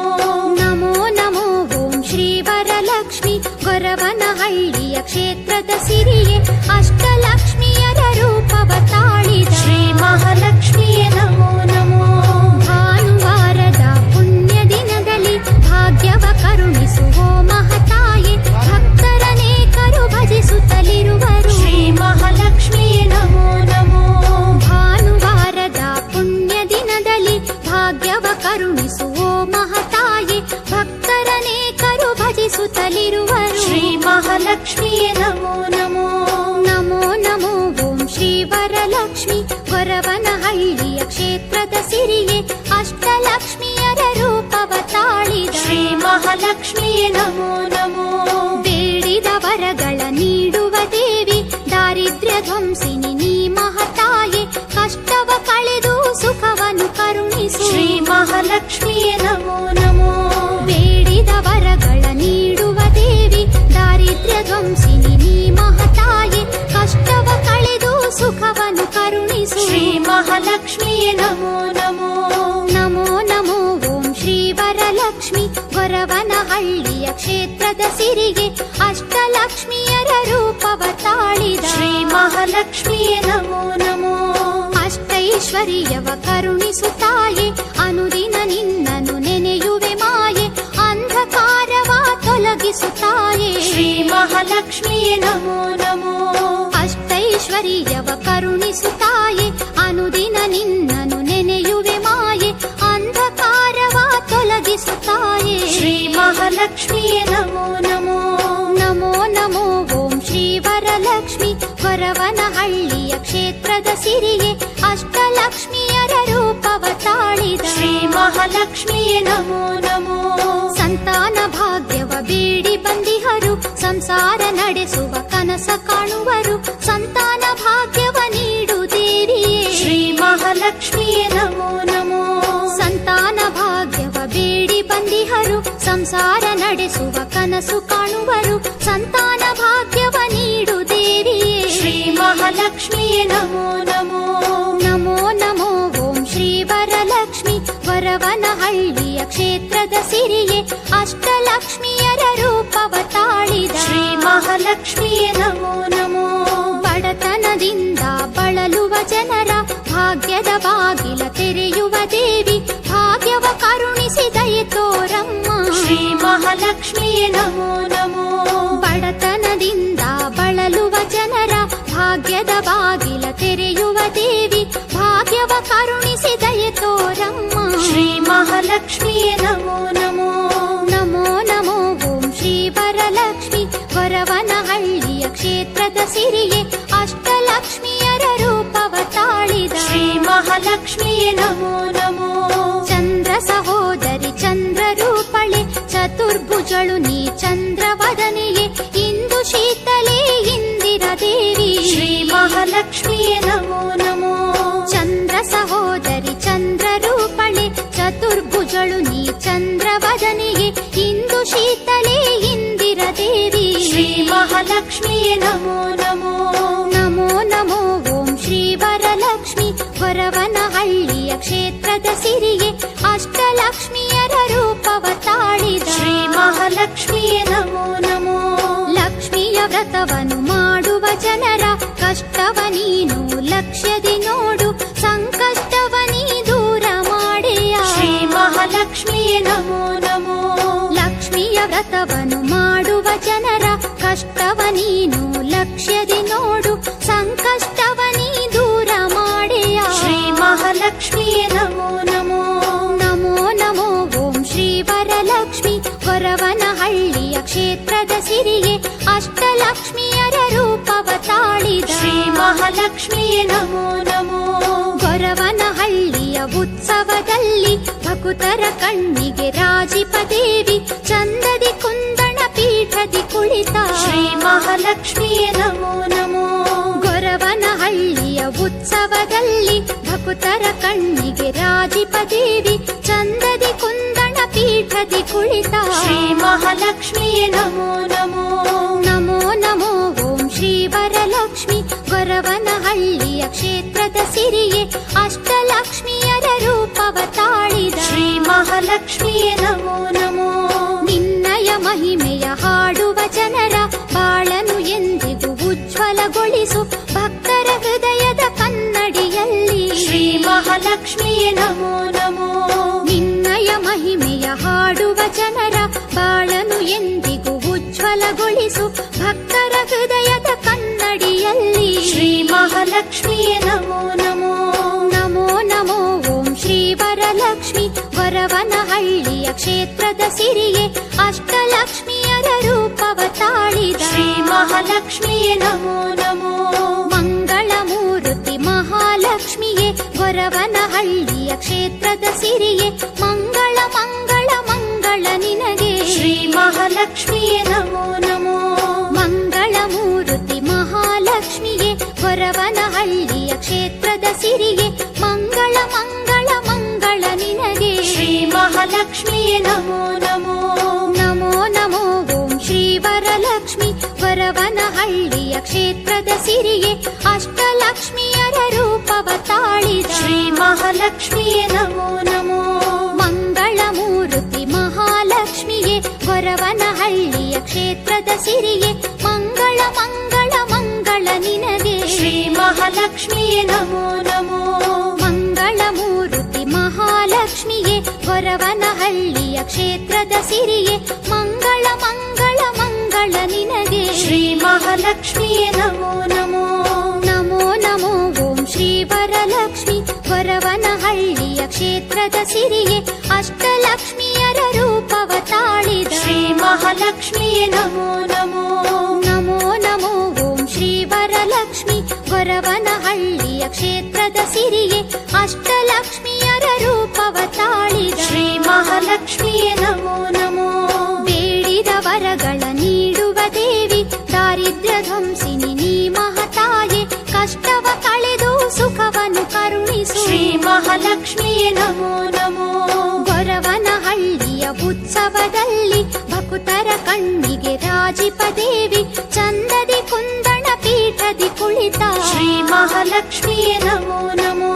ನಮೋ ನಮೋ ಓಂ ಶ್ರೀ ವರಲಕ್ಷ್ಮಿ, ಗೊರವನಹಳ್ಳಿಯ ಕ್ಷೇತ್ರದ ಸಿರಿಯೇ ಅಷ್ಟಲಕ್ಷ್ಮಿಯರ ರೂಪವ ತಾಳಿದ ಶ್ರೀ ಮಹಾಲಕ್ಷ್ಮಿಯೇ ನಮೋ ನಮೋ. ಭಾನುವಾರದ ಪುಣ್ಯ ದಿನದಲ್ಲಿ ಭಾಗ್ಯವ ಕರುಣಿಸುವ ಮಹತಾಯೆ, ಭಕ್ತರನೇಕರು ಭಜಿಸುತ್ತಲಿರುವರು ಶ್ರೀ ಮಹಾಲಕ್ಷ್ಮಿಯೇ ನಮೋ ನಮೋ. ಭಾನುವಾರದ ಪುಣ್ಯ ದಿನದಲ್ಲಿ ಭಾಗ್ಯವ ಕರುಣಿಸುವ ಮಹತಾಯೆ, ಭಕ್ತರನೇಕರು ಭಜಿಸುತ್ತಲಿರುವರು ಶ್ರೀ ಮಹಾಲಕ್ಷ್ಮಿಯೇ ನಮೋ ನಮೋ. ನಮೋ ನಮೋ ಓಂ ಶ್ರೀ ವರಲಕ್ಷ್ಮಿ, ಗೊರವನಹಳ್ಳಿಯ ಕ್ಷೇತ್ರದ ಸಿರಿಯೇ ಅಷ್ಟಲಕ್ಷ್ಮಿಯರ ರೂಪವ ತಾಳಿದ ಶ್ರೀ ಮಹಾಲಕ್ಷ್ಮಿಯೇ ನಮೋ ನಮೋ. ಬೇಡಿದ ವರಗಳ ನೀಡುವ ದೇವಿ, ದಾರಿದ್ರ್ಯ ಧ್ವಂಸಿನಿ ನೀ ಮಹತ ಸಿರಿಗೆ ಅಷ್ಟಲಕ್ಷ್ಮಿಯರ ರೂಪವ ತಾಳಿದ ಶ್ರೀ ಮಹಾಲಕ್ಷ್ಮಿಯೇ ನಮೋ ನಮೋ. ಅಷ್ಟೈಶ್ವರ್ಯವ ಕರುಣಿಸುತ್ತಾಯೆ ಅನುದಿನ ನಿನ್ನನು ನೆನೆಯುವೆ ಮಾಯೆ ಅಂಧಕಾರವ ತೊಲಗಿಸುತ್ತಾಯೆ ಶ್ರೀ ಮಹಾಲಕ್ಷ್ಮಿಯೇ ನಮೋ ನಮೋ. ಅಷ್ಟೈಶ್ವರ್ಯವ ಕರುಣಿಸುತ್ತಾಯೆ ಅನುದಿನ ನಿನ್ನನು ನೆನೆಯುವೆ ಮಾಯೆ ಅಂಧಕಾರವ ತೊಲಗಿಸುತ್ತಾಯೆ ಶ್ರೀ ಮಹಾಲಕ್ಷ್ಮಿಯೇ ನಮೋ ನಮೋ. ನಮೋ ನಮೋ ಓಂ ಶ್ರೀ ವರಲಕ್ಷ್ಮಿ ವರವನಹಳ್ಳಿಯ ಕ್ಷೇತ್ರದ ಸಿರಿಗೆ ಅಷ್ಟಲಕ್ಷ್ಮಿಯರ ರೂಪವ ತಾಳಿದ ಶ್ರೀ ಮಹಾಲಕ್ಷ್ಮಿಯೇ ನಮೋ ನಮೋ. ಸಂತಾನ ಭಾಗ್ಯವ ಬೇಡಿ ಬಂದಿಹರು ಸಂಸಾರ ನಡೆಸುವ ಕನಸ ಕಾಣುವರು ಸಂತಾನ ಭಾಗ್ಯವ ನೀಡು ದೇವಿಯೇ ಶ್ರೀ ಮಹಾಲಕ್ಷ್ಮಿಯೇ ನಮೋ ನಮೋ. ಸಂತಾನ ಭಾಗ್ಯವ ಬೇಡಿ ಬಂದಿಹರು ಸಂಸಾರ ನಡೆಸುವ ಕನಸು ಕಾಣುವರು ಸಂತಾನ ಭಾಗ್ಯವ ನೀಡು ದೇವಿಯೇ ಶ್ರೀ ಮಹಾಲಕ್ಷ್ಮಿಯೇ ನಮೋ ನಮೋ. ನಮೋ ನಮೋ ಓಂ ಶ್ರೀ ವರಲಕ್ಷ್ಮಿ ವರವನಹಳ್ಳಿಯ ಕ್ಷೇತ್ರದ ಸಿರಿಯೇ ಅಷ್ಟಲಕ್ಷ್ಮಿಯರ ರೂಪವ ತಾಳಿದ ಶ್ರೀ ಮಹಾಲಕ್ಷ್ಮಿಯೇ ನಮೋ ನಮೋ. ಬಡತನದಿಂದ ಬಳಲುವ ಜನರ ಭಾಗ್ಯದ ಬಾಗಿಲ ತೆರೆಯುವ ದೇವಿ ಭಾಗ್ಯವ ಕರುಣಿಸಿ ದಯೆ ತೋರಮ್ಮ ಶ್ರೀ ಮಹಾಲಕ್ಷ್ಮಿಯೇ ನಮೋ ನಮೋ. ಬಡತನದಿಂದ ಬಳಲುವ ಜನರ ಭಾಗ್ಯದ ಬಾಗಿಲ ತೆರೆಯುವ ದೇವಿ ಭಾಗ್ಯವ ಕರುಣಿಸಿ ದಯೆ ತೋರಮ್ಮ ಶ್ರೀ ಮಹಾಲಕ್ಷ್ಮಿಯೇ ನಮೋ ನಮೋ. ನಮೋ ನಮೋ ಓಂ ಶ್ರೀ ವರಲಕ್ಷ್ಮಿ ವರವನಹಳ್ಳಿಯ ಕ್ಷೇತ್ರದ ಸಿರಿಯೇ ಅಷ್ಟಲಕ್ಷ್ಮಿಯರ ರೂಪವ ತಾಳಿದ ಶ್ರೀ ಮಹಾಲಕ್ಷ್ಮಿಯೇ ನಮೋ ನಮೋ. ಚಂದ್ರ ಸಹೋದರಿ ಚಂದ್ರ ರೂಪಳೆ ಚತುರ್ಭುಜಳು ನೀ ಚಂದ್ರವದನೆಯೇ ಇಂದು ಶೀತಲೇ ಇಂದಿರ ದೇವಿ ಶ್ರೀ ಮಹಾಲಕ್ಷ್ಮಿಯೇ ನಮೋ ನಮೋ. ಚಂದ್ರ ಸಹೋದರಿ ಚಂದ್ರ ರೂಪಳೆ ಚತುರ್ಭುಜಳು ನೀ ಚಂದ್ರವದನೆಯೇ ಇಂದು ಶೀತಲೇ ಇಂದಿರ ದೇವಿ ಶ್ರೀ ಮಹಾಲಕ್ಷ್ಮಿಯೇ ನಮೋ ನಮೋ. ನಮೋ ನಮೋ ಓಂ ಶ್ರೀ ವರಲಕ್ಷ್ಮಿ ವರವನಹಳ್ಳಿಯ ಕ್ಷೇತ್ರದ ಸಿರಿಗೆ ಅಷ್ಟಲಕ್ಷ್ಮಿಯರ ರೂಪವ ತಾಳಿದ ಶ್ರೀ ಮಹಾಲಕ್ಷ್ಮಿಯೇ ನಮೋ ನಮೋ. ಲಕ್ಷ್ಮಿಯ ವ್ರತವನ್ನು ಮಾಡುವ ಜನರ ಕಷ್ಟವ ನೀನು ಲಕ್ಷ್ಯದಿ ನೋಡು ಸಂಕಷ್ಟವ ನೀ ದೂರ ಮಾಡೆಯ ಶ್ರೀ ಮಹಾಲಕ್ಷ್ಮಿಯೇ ನಮೋ ನಮೋ. ಲಕ್ಷ್ಮಿಯ ವ್ರತವನ್ನು ಮಾಡುವ ಜನರ ಕಷ್ಟವ ನೀನು ಲಕ್ಷ್ಯದಿ ನೋಡು ಸಂಕಷ್ಟವ ನೀ ದೂರ ಮಾಡೆಯ ಶ್ರೀ ಮಹಾಲಕ್ಷ್ಮಿಯೇ ನಮೋ ನಮೋ. ನಮೋ ನಮೋ ಓಂ ಶ್ರೀ ವರಲಕ್ಷ್ಮಿ ವರವನಹಳ್ಳಿಯ ಕ್ಷೇತ್ರದ ಸಿರಿಗೆ ಅಷ್ಟಲಕ್ಷ್ಮಿಯರ ರೂಪವ ತಾಳಿದ ಶ್ರೀ ಮಹಾಲಕ್ಷ್ಮಿಯೇ ನಮೋ ನಮೋ. ಗೊರವನಹಳ್ಳಿಯ ಉತ್ಸವದಲ್ಲಿ ಭಕುತರ ಕಣ್ಣಿಗೆ ರಾಜಿಪ ದೇವಿ ಚಂದದಿ ಕುಂದಣ ಪೀಠದಿ ಕುಳಿತ ಶ್ರೀ ಮಹಾಲಕ್ಷ್ಮಿಯೇ ನಮೋ ನಮೋ. ಗೊರವನಹಳ್ಳಿಯ ಉತ್ಸವದಲ್ಲಿ ಭಕುತರ ಕಣ್ಣಿಗೆ ರಾಜಿಪ ದೇವಿ ಚಂದದಿ ಕುಂದಣ ಪೀಠದಿ ಕುಳಿತ ಶ್ರೀ ಮಹಾಲಕ್ಷ್ಮಿಯೇ ನಮೋ ನಮೋ. ನಮೋ ನಮೋ ಓಂ ಶ್ರೀ ವರಲಕ್ಷ್ಮಿ ಗೊರವನಹಳ್ಳಿಯ ಕ್ಷೇತ್ರದ ಸಿರಿಯೇ ಅಷ್ಟಲಕ್ಷ್ಮಿಯರ ರೂಪವ ತಾಳಿದ ಶ್ರೀ ಮಹಾಲಕ್ಷ್ಮಿಯೇ ನಮೋ ನಮೋ. ನಿನ್ನಯ ಮಹಿಮೆಯ ಹಾಡುವ ಜನರ ಬಾಳನು ಎಂದಿಗೂ ಉಜ್ವಲಗೊಳಿಸು ಭಕ್ತರ ಹೃದಯದ ಕನ್ನಡಿಯಲ್ಲಿ ಶ್ರೀ ಮಹಾಲಕ್ಷ್ಮಿಯೇ ನಮೋ ನಮೋ. ನಿನ್ನಯ ಮಹಿಮೆಯ ಹಾಡುವ ಜನರ ಬಾಳನು ಎಂದಿಗೂ ಉಜ್ವಲಗೊಳಿಸು ಭಕ್ತರ ಹೃದಯದ ಕನ್ನಡಿಯಲ್ಲಿ ಶ್ರೀ ಮಹಾಲಕ್ಷ್ಮಿಯೇ ನಮೋ ನಮೋ. ನಮೋ ನಮೋ ಓಂ ಶ್ರೀ ವರಲಕ್ಷ್ಮಿ ವರವನಹಳ್ಳಿಯ ಕ್ಷೇತ್ರದ ಸಿರಿಯೇ ಅಷ್ಟಲಕ್ಷ್ಮಿಯರ ರೂಪವ ತಾಳಿದ ಶ್ರೀ ಮಹಾಲಕ್ಷ್ಮಿಯೇ ನಮೋ ನಮೋ. ಮಂಗಳ ಮೂರ್ತಿ ಮಹಾಲಕ್ಷ್ಮಿಯೇ ವರವನಹಳ್ಳಿಯ ಕ್ಷೇತ್ರದ ಸಿರಿಯೇ ಮಂಗಳ ಮಂಗಳ ಮಂಗಳ ನಿನಗೆ ಶ್ರೀ ಮಹಾಲಕ್ಷ್ಮಿಯೇ ನಮೋ ನಮೋ. ಮಂಗಳ ಮೂರ್ತಿ ಮಹಾಲಕ್ಷ್ಮಿಯೇ ವರವನಹಳ್ಳಿಯ ಕ್ಷೇತ್ರದ ಸಿರಿಯೇ ಮಂಗಳ ಮಂಗಳ ಮಂಗಳ ನಿನಗೆ ಶ್ರೀ ಮಹಾಲಕ್ಷ್ಮಿಯೇ ನಮೋ ನಮೋ. ನಮೋ ನಮೋ ಓಂ ಶ್ರೀ ವರಲಕ್ಷ್ಮಿ ವರವನಹಳ್ಳಿಯ ಕ್ಷೇತ್ರದ ಸಿರಿಯೇ ಅಷ್ಟಲಕ್ಷ್ಮಿಯರ ರೂಪವ ತಾಳಿದ ಶ್ರೀ ಮಹಾಲಕ್ಷ್ಮಿಯೇ ನಮೋ ನಮೋ. ಮಂಗಳ ಮೂರ್ತಿ ಮಹಾಲಕ್ಷ್ಮಿಯೇ ವರವನಹಳ್ಳಿಯ ಕ್ಷೇತ್ರ ಕ್ಷೇತ್ರದ ಸಿರಿಯೇ ಮಂಗಳ ಮಂಗಳ ಮಂಗಳ ನಿನಗೆ ಶ್ರೀ ಮಹಾಲಕ್ಷ್ಮಿಯೇ ನಮೋ ನಮೋ ಮಂಗಳ ಮೂರ್ತಿ ಮಹಾಲಕ್ಷ್ಮಿಯೇ ಗೊರವನಹಳ್ಳಿಯ ಕ್ಷೇತ್ರದ ಸಿರಿಯೇ ಮಂಗಳ ಮಂಗಳ ಮಂಗಳ ನಿನಗೆ ಶ್ರೀ ಮಹಾಲಕ್ಷ್ಮಿಯೇ ನಮೋ ನಮೋ ನಮೋ ನಮೋ ಓಂ ಶ್ರೀ ವರಲಕ್ಷ್ಮಿ ಗೊರವನಹಳ್ಳಿಯ ಕ್ಷೇತ್ರದ ಸಿರಿಯೇ ಅಷ್ಟಲಕ್ಷ್ಮಿಯರ ರೂಪವ ತಾಳಿದ ಶ್ರೀ ಮಹಾಲಕ್ಷ್ಮಿಯೇ ನಮೋ ನಮೋ ನಮೋ ನಮೋ ಓಂ ಶ್ರೀ ವರಲಕ್ಷ್ಮಿ ಗೊರವನಹಳ್ಳಿಯ ಕ್ಷೇತ್ರದ ಸಿರಿಯೇ ಅಷ್ಟಲಕ್ಷ್ಮಿಯರ ರೂಪವ ತಾಳಿದ ಶ್ರೀ ಮಹಾಲಕ್ಷ್ಮಿಯೇ ನಮೋ ನಮೋ ಬೇಡಿದ ವರಗಳ ನೀಡುವ ದೇವಿ ದಾರಿದ್ರ್ಯ ಧ್ವಂಸಿನಿ ನೀ ಮಹತಾಯೆ ಕಷ್ಟವ ಕಳೆದು ಸುಖವನ್ನು ಕರುಣಿಸು ಶ್ರೀ ಮಹಾಲಕ್ಷ್ಮಿಯೇ ನಮೋ ನಮೋ ಗೊರವನಹಳ್ಳಿಯ ಉತ್ಸವದಲ್ಲಿ ಭಕ್ತರ ಕಣ್ಣಿಗೆ ರಾಜಿಪ ದೇವಿ ಚಂದದಿ ಕುಂದಣ ಪೀಠದಿ ಕುಳಿತ ಶ್ರೀ ಮಹಾಲಕ್ಷ್ಮಿಯೇ ನಮೋ ನಮೋ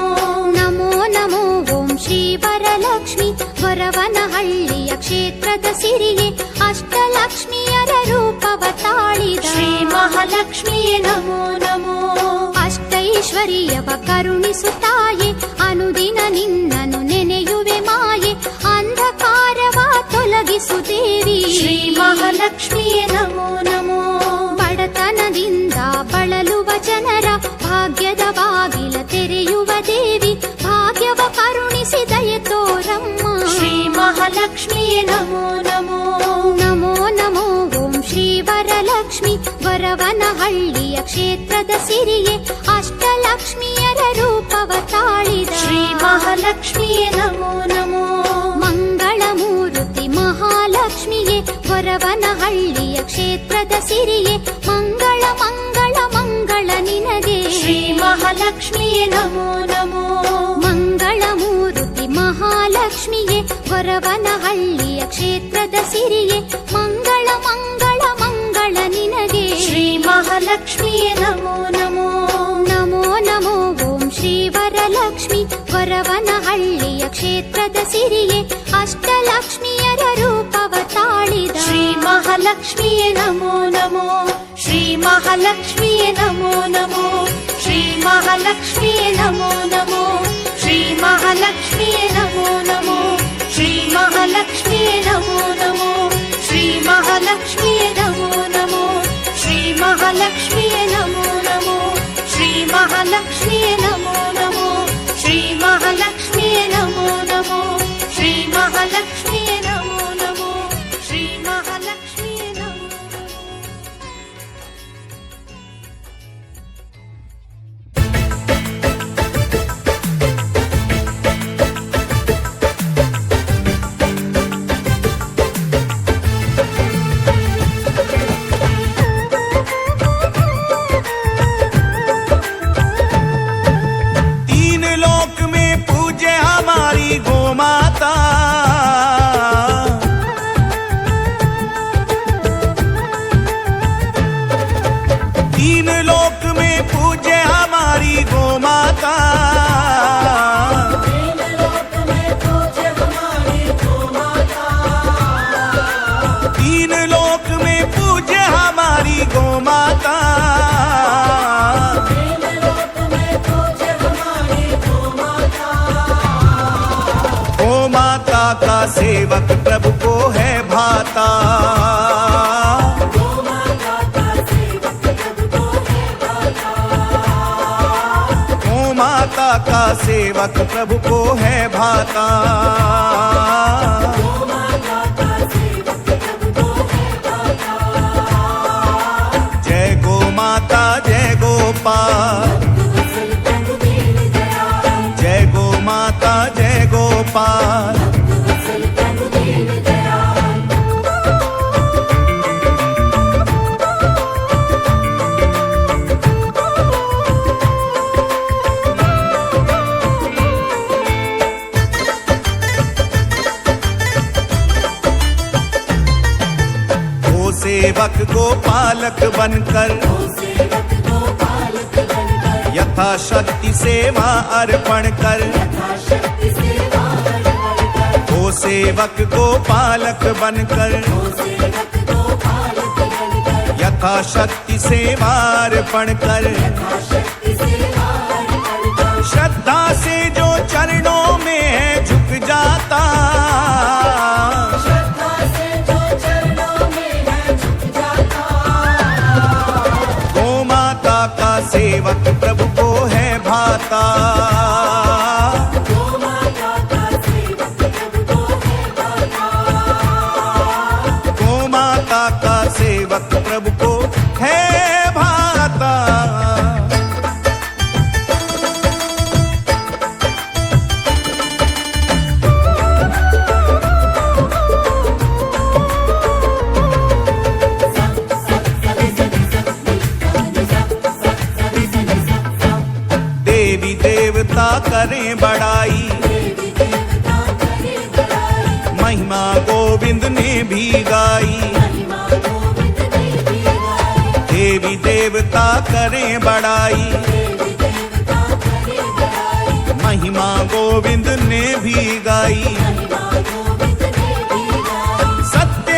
ನಮೋ ನಮೋ ಓಂ ಶ್ರೀ ವರಲಕ್ಷ್ಮಿ ಗೊರವನಹಳ್ಳಿಯ ಕ್ಷೇತ್ರದ ಸಿರಿಯೇ ಅಷ್ಟಲಕ್ಷ್ಮಿಯರ ರೂಪವ ತಾಳಿದ ಶ್ರೀ ಮಹಾಲಕ್ಷ್ಮಿಯೇ ನಮೋ ನಮೋ ಅಷ್ಟೈಶ್ವರ್ಯವ ಕರುಣಿಸುತ್ತಾಯೆ ಅನುದಿನ ನಿನ್ನನು ನೆನೆಯುವೆ ಮಾಯೆ ಅಂಧಕಾರವ ತೊಲಗಿಸು ದೇವಿ ಶ್ರೀ ಮಹಾಲಕ್ಷ್ಮಿಯೇ ನಮೋ ನಮೋ ಬಡತನದಿಂದ ಬಳಲುವ ಜನರ ಭಾಗ್ಯದ ಬಾಗಿಲ ತೆರೆಯುವ ದೇವಿ ಭಾಗ್ಯವ ಕರುಣಿಸಿ ದಯೆ ತೋರಮ್ಮ ಶ್ರೀ ಮಹಾಲಕ್ಷ್ಮಿಯೇ ನಮೋ ನಮೋ ನಮೋ ನಮೋ ಓಂ ಶ್ರೀ ವರಲಕ್ಷ್ಮಿ ಗೊರವನಹಳ್ಳಿಯ ಕ್ಷೇತ್ರದ ಸಿರಿಯೇ ಅಷ್ಟಲಕ್ಷ್ಮಿಯರ ರೂಪವ ತಾಳಿದ ಶ್ರೀ ಮಹಾಲಕ್ಷ್ಮಿಯೇ ನಮೋ ನಮೋ ಮಂಗಳ ಮೂರ್ತಿ ಮಹಾಲಕ್ಷ್ಮಿಯೇ ಗೊರವನಹಳ್ಳಿಯ ಕ್ಷೇತ್ರದ ಸಿರಿಯೇ ಮಂಗಳ ಮಂಗಳ ಮಂಗಳ ನಿನಗೆ ಶ್ರೀ ಮಹಾಲಕ್ಷ್ಮಿಯೇ ನಮೋ ನಮೋ ಮಂಗಳ ಮೂರ್ತಿ ಮಹಾಲಕ್ಷ್ಮಿಯೇ ಗೊರವನಹಳ್ಳಿಯ ಕ್ಷೇತ್ರದ ಸಿರಿಯೇ ಮಂಗಳ ಮಂಗಳ ಮಂಗಳ ನಿನಗೆ ಶ್ರೀ ಮಹಾಲಕ್ಷ್ಮಿಯೇ ನಮೋ ನಮೋ ನಮೋ ನಮೋ ಓಂ ಶ್ರೀ ವರಲಕ್ಷ್ಮಿ ಗೊರವನಹಳ್ಳಿಯ ಕ್ಷೇತ್ರದ ಸಿರಿಯೇ ಅಷ್ಟಲಕ್ಷ್ಮಿಯರ ರೂಪವ ತಾಳಿದ ಶ್ರೀ ಮಹಾಲಕ್ಷ್ಮಿಯೇ ನಮೋ ನಮೋ ಶ್ರೀ ಮಹಾಲಕ್ಷ್ಮಿಯೇ ನಮೋ ನಮೋ ಶ್ರೀ ಮಹಾಲಕ್ಷ್ಮಿಯೇ ನಮೋ ನಮೋ ಶ್ರೀ ಮಹಾಲಕ್ಷ್ಮಿಯೇ ನಮೋ ನಮೋ ಶ್ರೀ ಮಹಾಲಕ್ಷ್ಮಿಯೇ ನಮೋ ನಮೋ ಶ್ರೀ ಮಹಾಲಕ್ಷ್ಮಿಯೇ ನಮೋ ನಮೋ ಶ್ರೀ ಮಹಾಲಕ್ಷ್ಮಿಯೇ ನಮೋ ನಮೋ ಶ್ರೀ ಮಹಾಲಕ್ಷ್ಮಿಯೇ ನಮೋ ನಮೋ ಶ್ರೀ ಮಹಾಲಕ್ಷ್ಮಿಯೇ ನಮೋ ನಮೋ ಶ್ರೀ ಮಹಾಲಕ್ಷ್ಮಿಯೇ ನಮೋ ನಮೋ ಶ್ರೀ ಮಹಾಲಕ್ಷ್ಮಿಯೇ ನಮೋ तीन लोक में पूजे हमारी गो माता तीन लोक में पूजे हमारी गो माता तीन लोक में पूजे हमारी गो माता गो माता का सेवक प्रभु को है भाता गो माता का सेवक प्रभु को है भाता जय गो माता जय गोपाल जय गो माता जय गोपाल सेवक गोपालक बनकर यथाशक्ति सेवा अर्पण कर ओ सेवक गोपालक बनकर यथाशक्ति सेवार्पण कर श्रद्धा से जो चरणों में है झुक जाता गो माता का सेवक प्रभु को है भाता गो माता का सेवक प्रभु को है भाता देवी देवता करें बड़ाई महिमा गोविंद ने भी गाई देवी देवता करें बड़ाई महिमा गोविंद ने भी गाई सत्य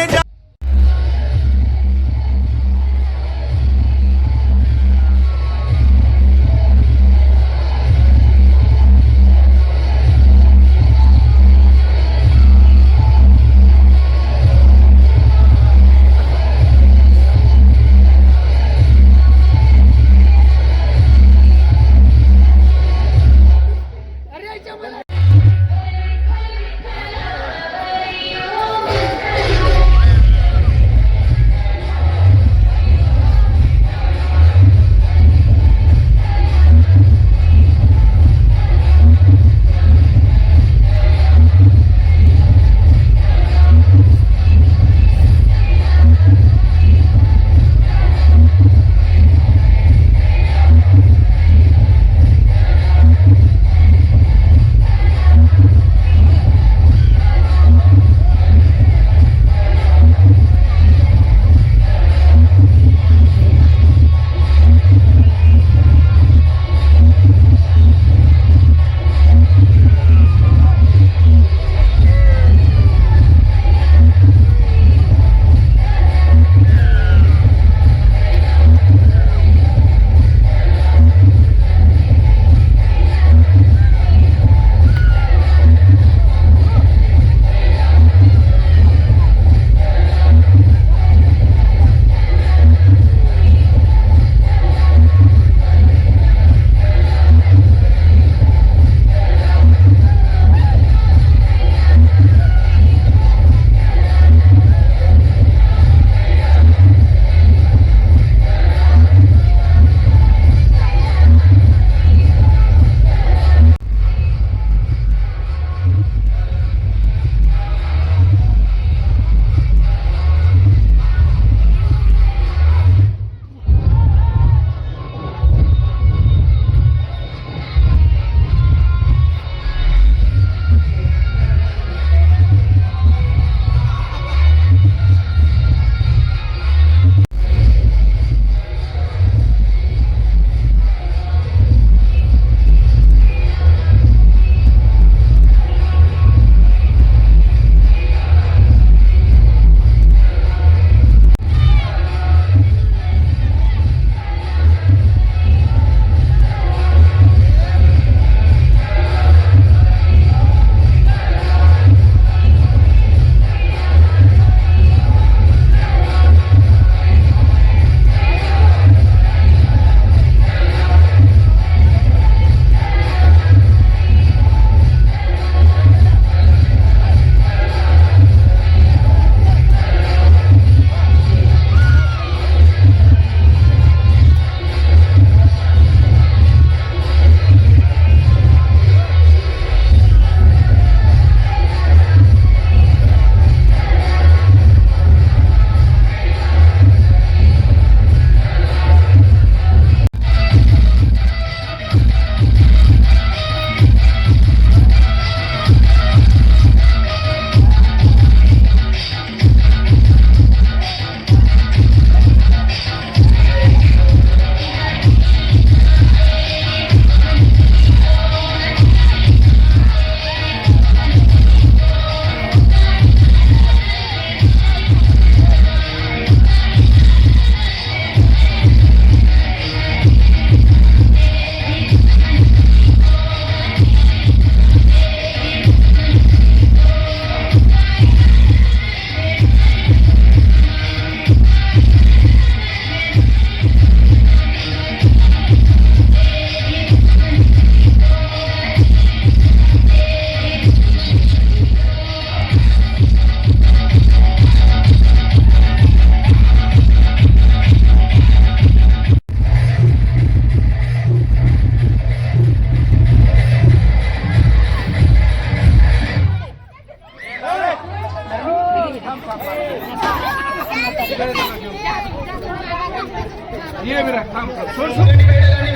ये मेरा काम कर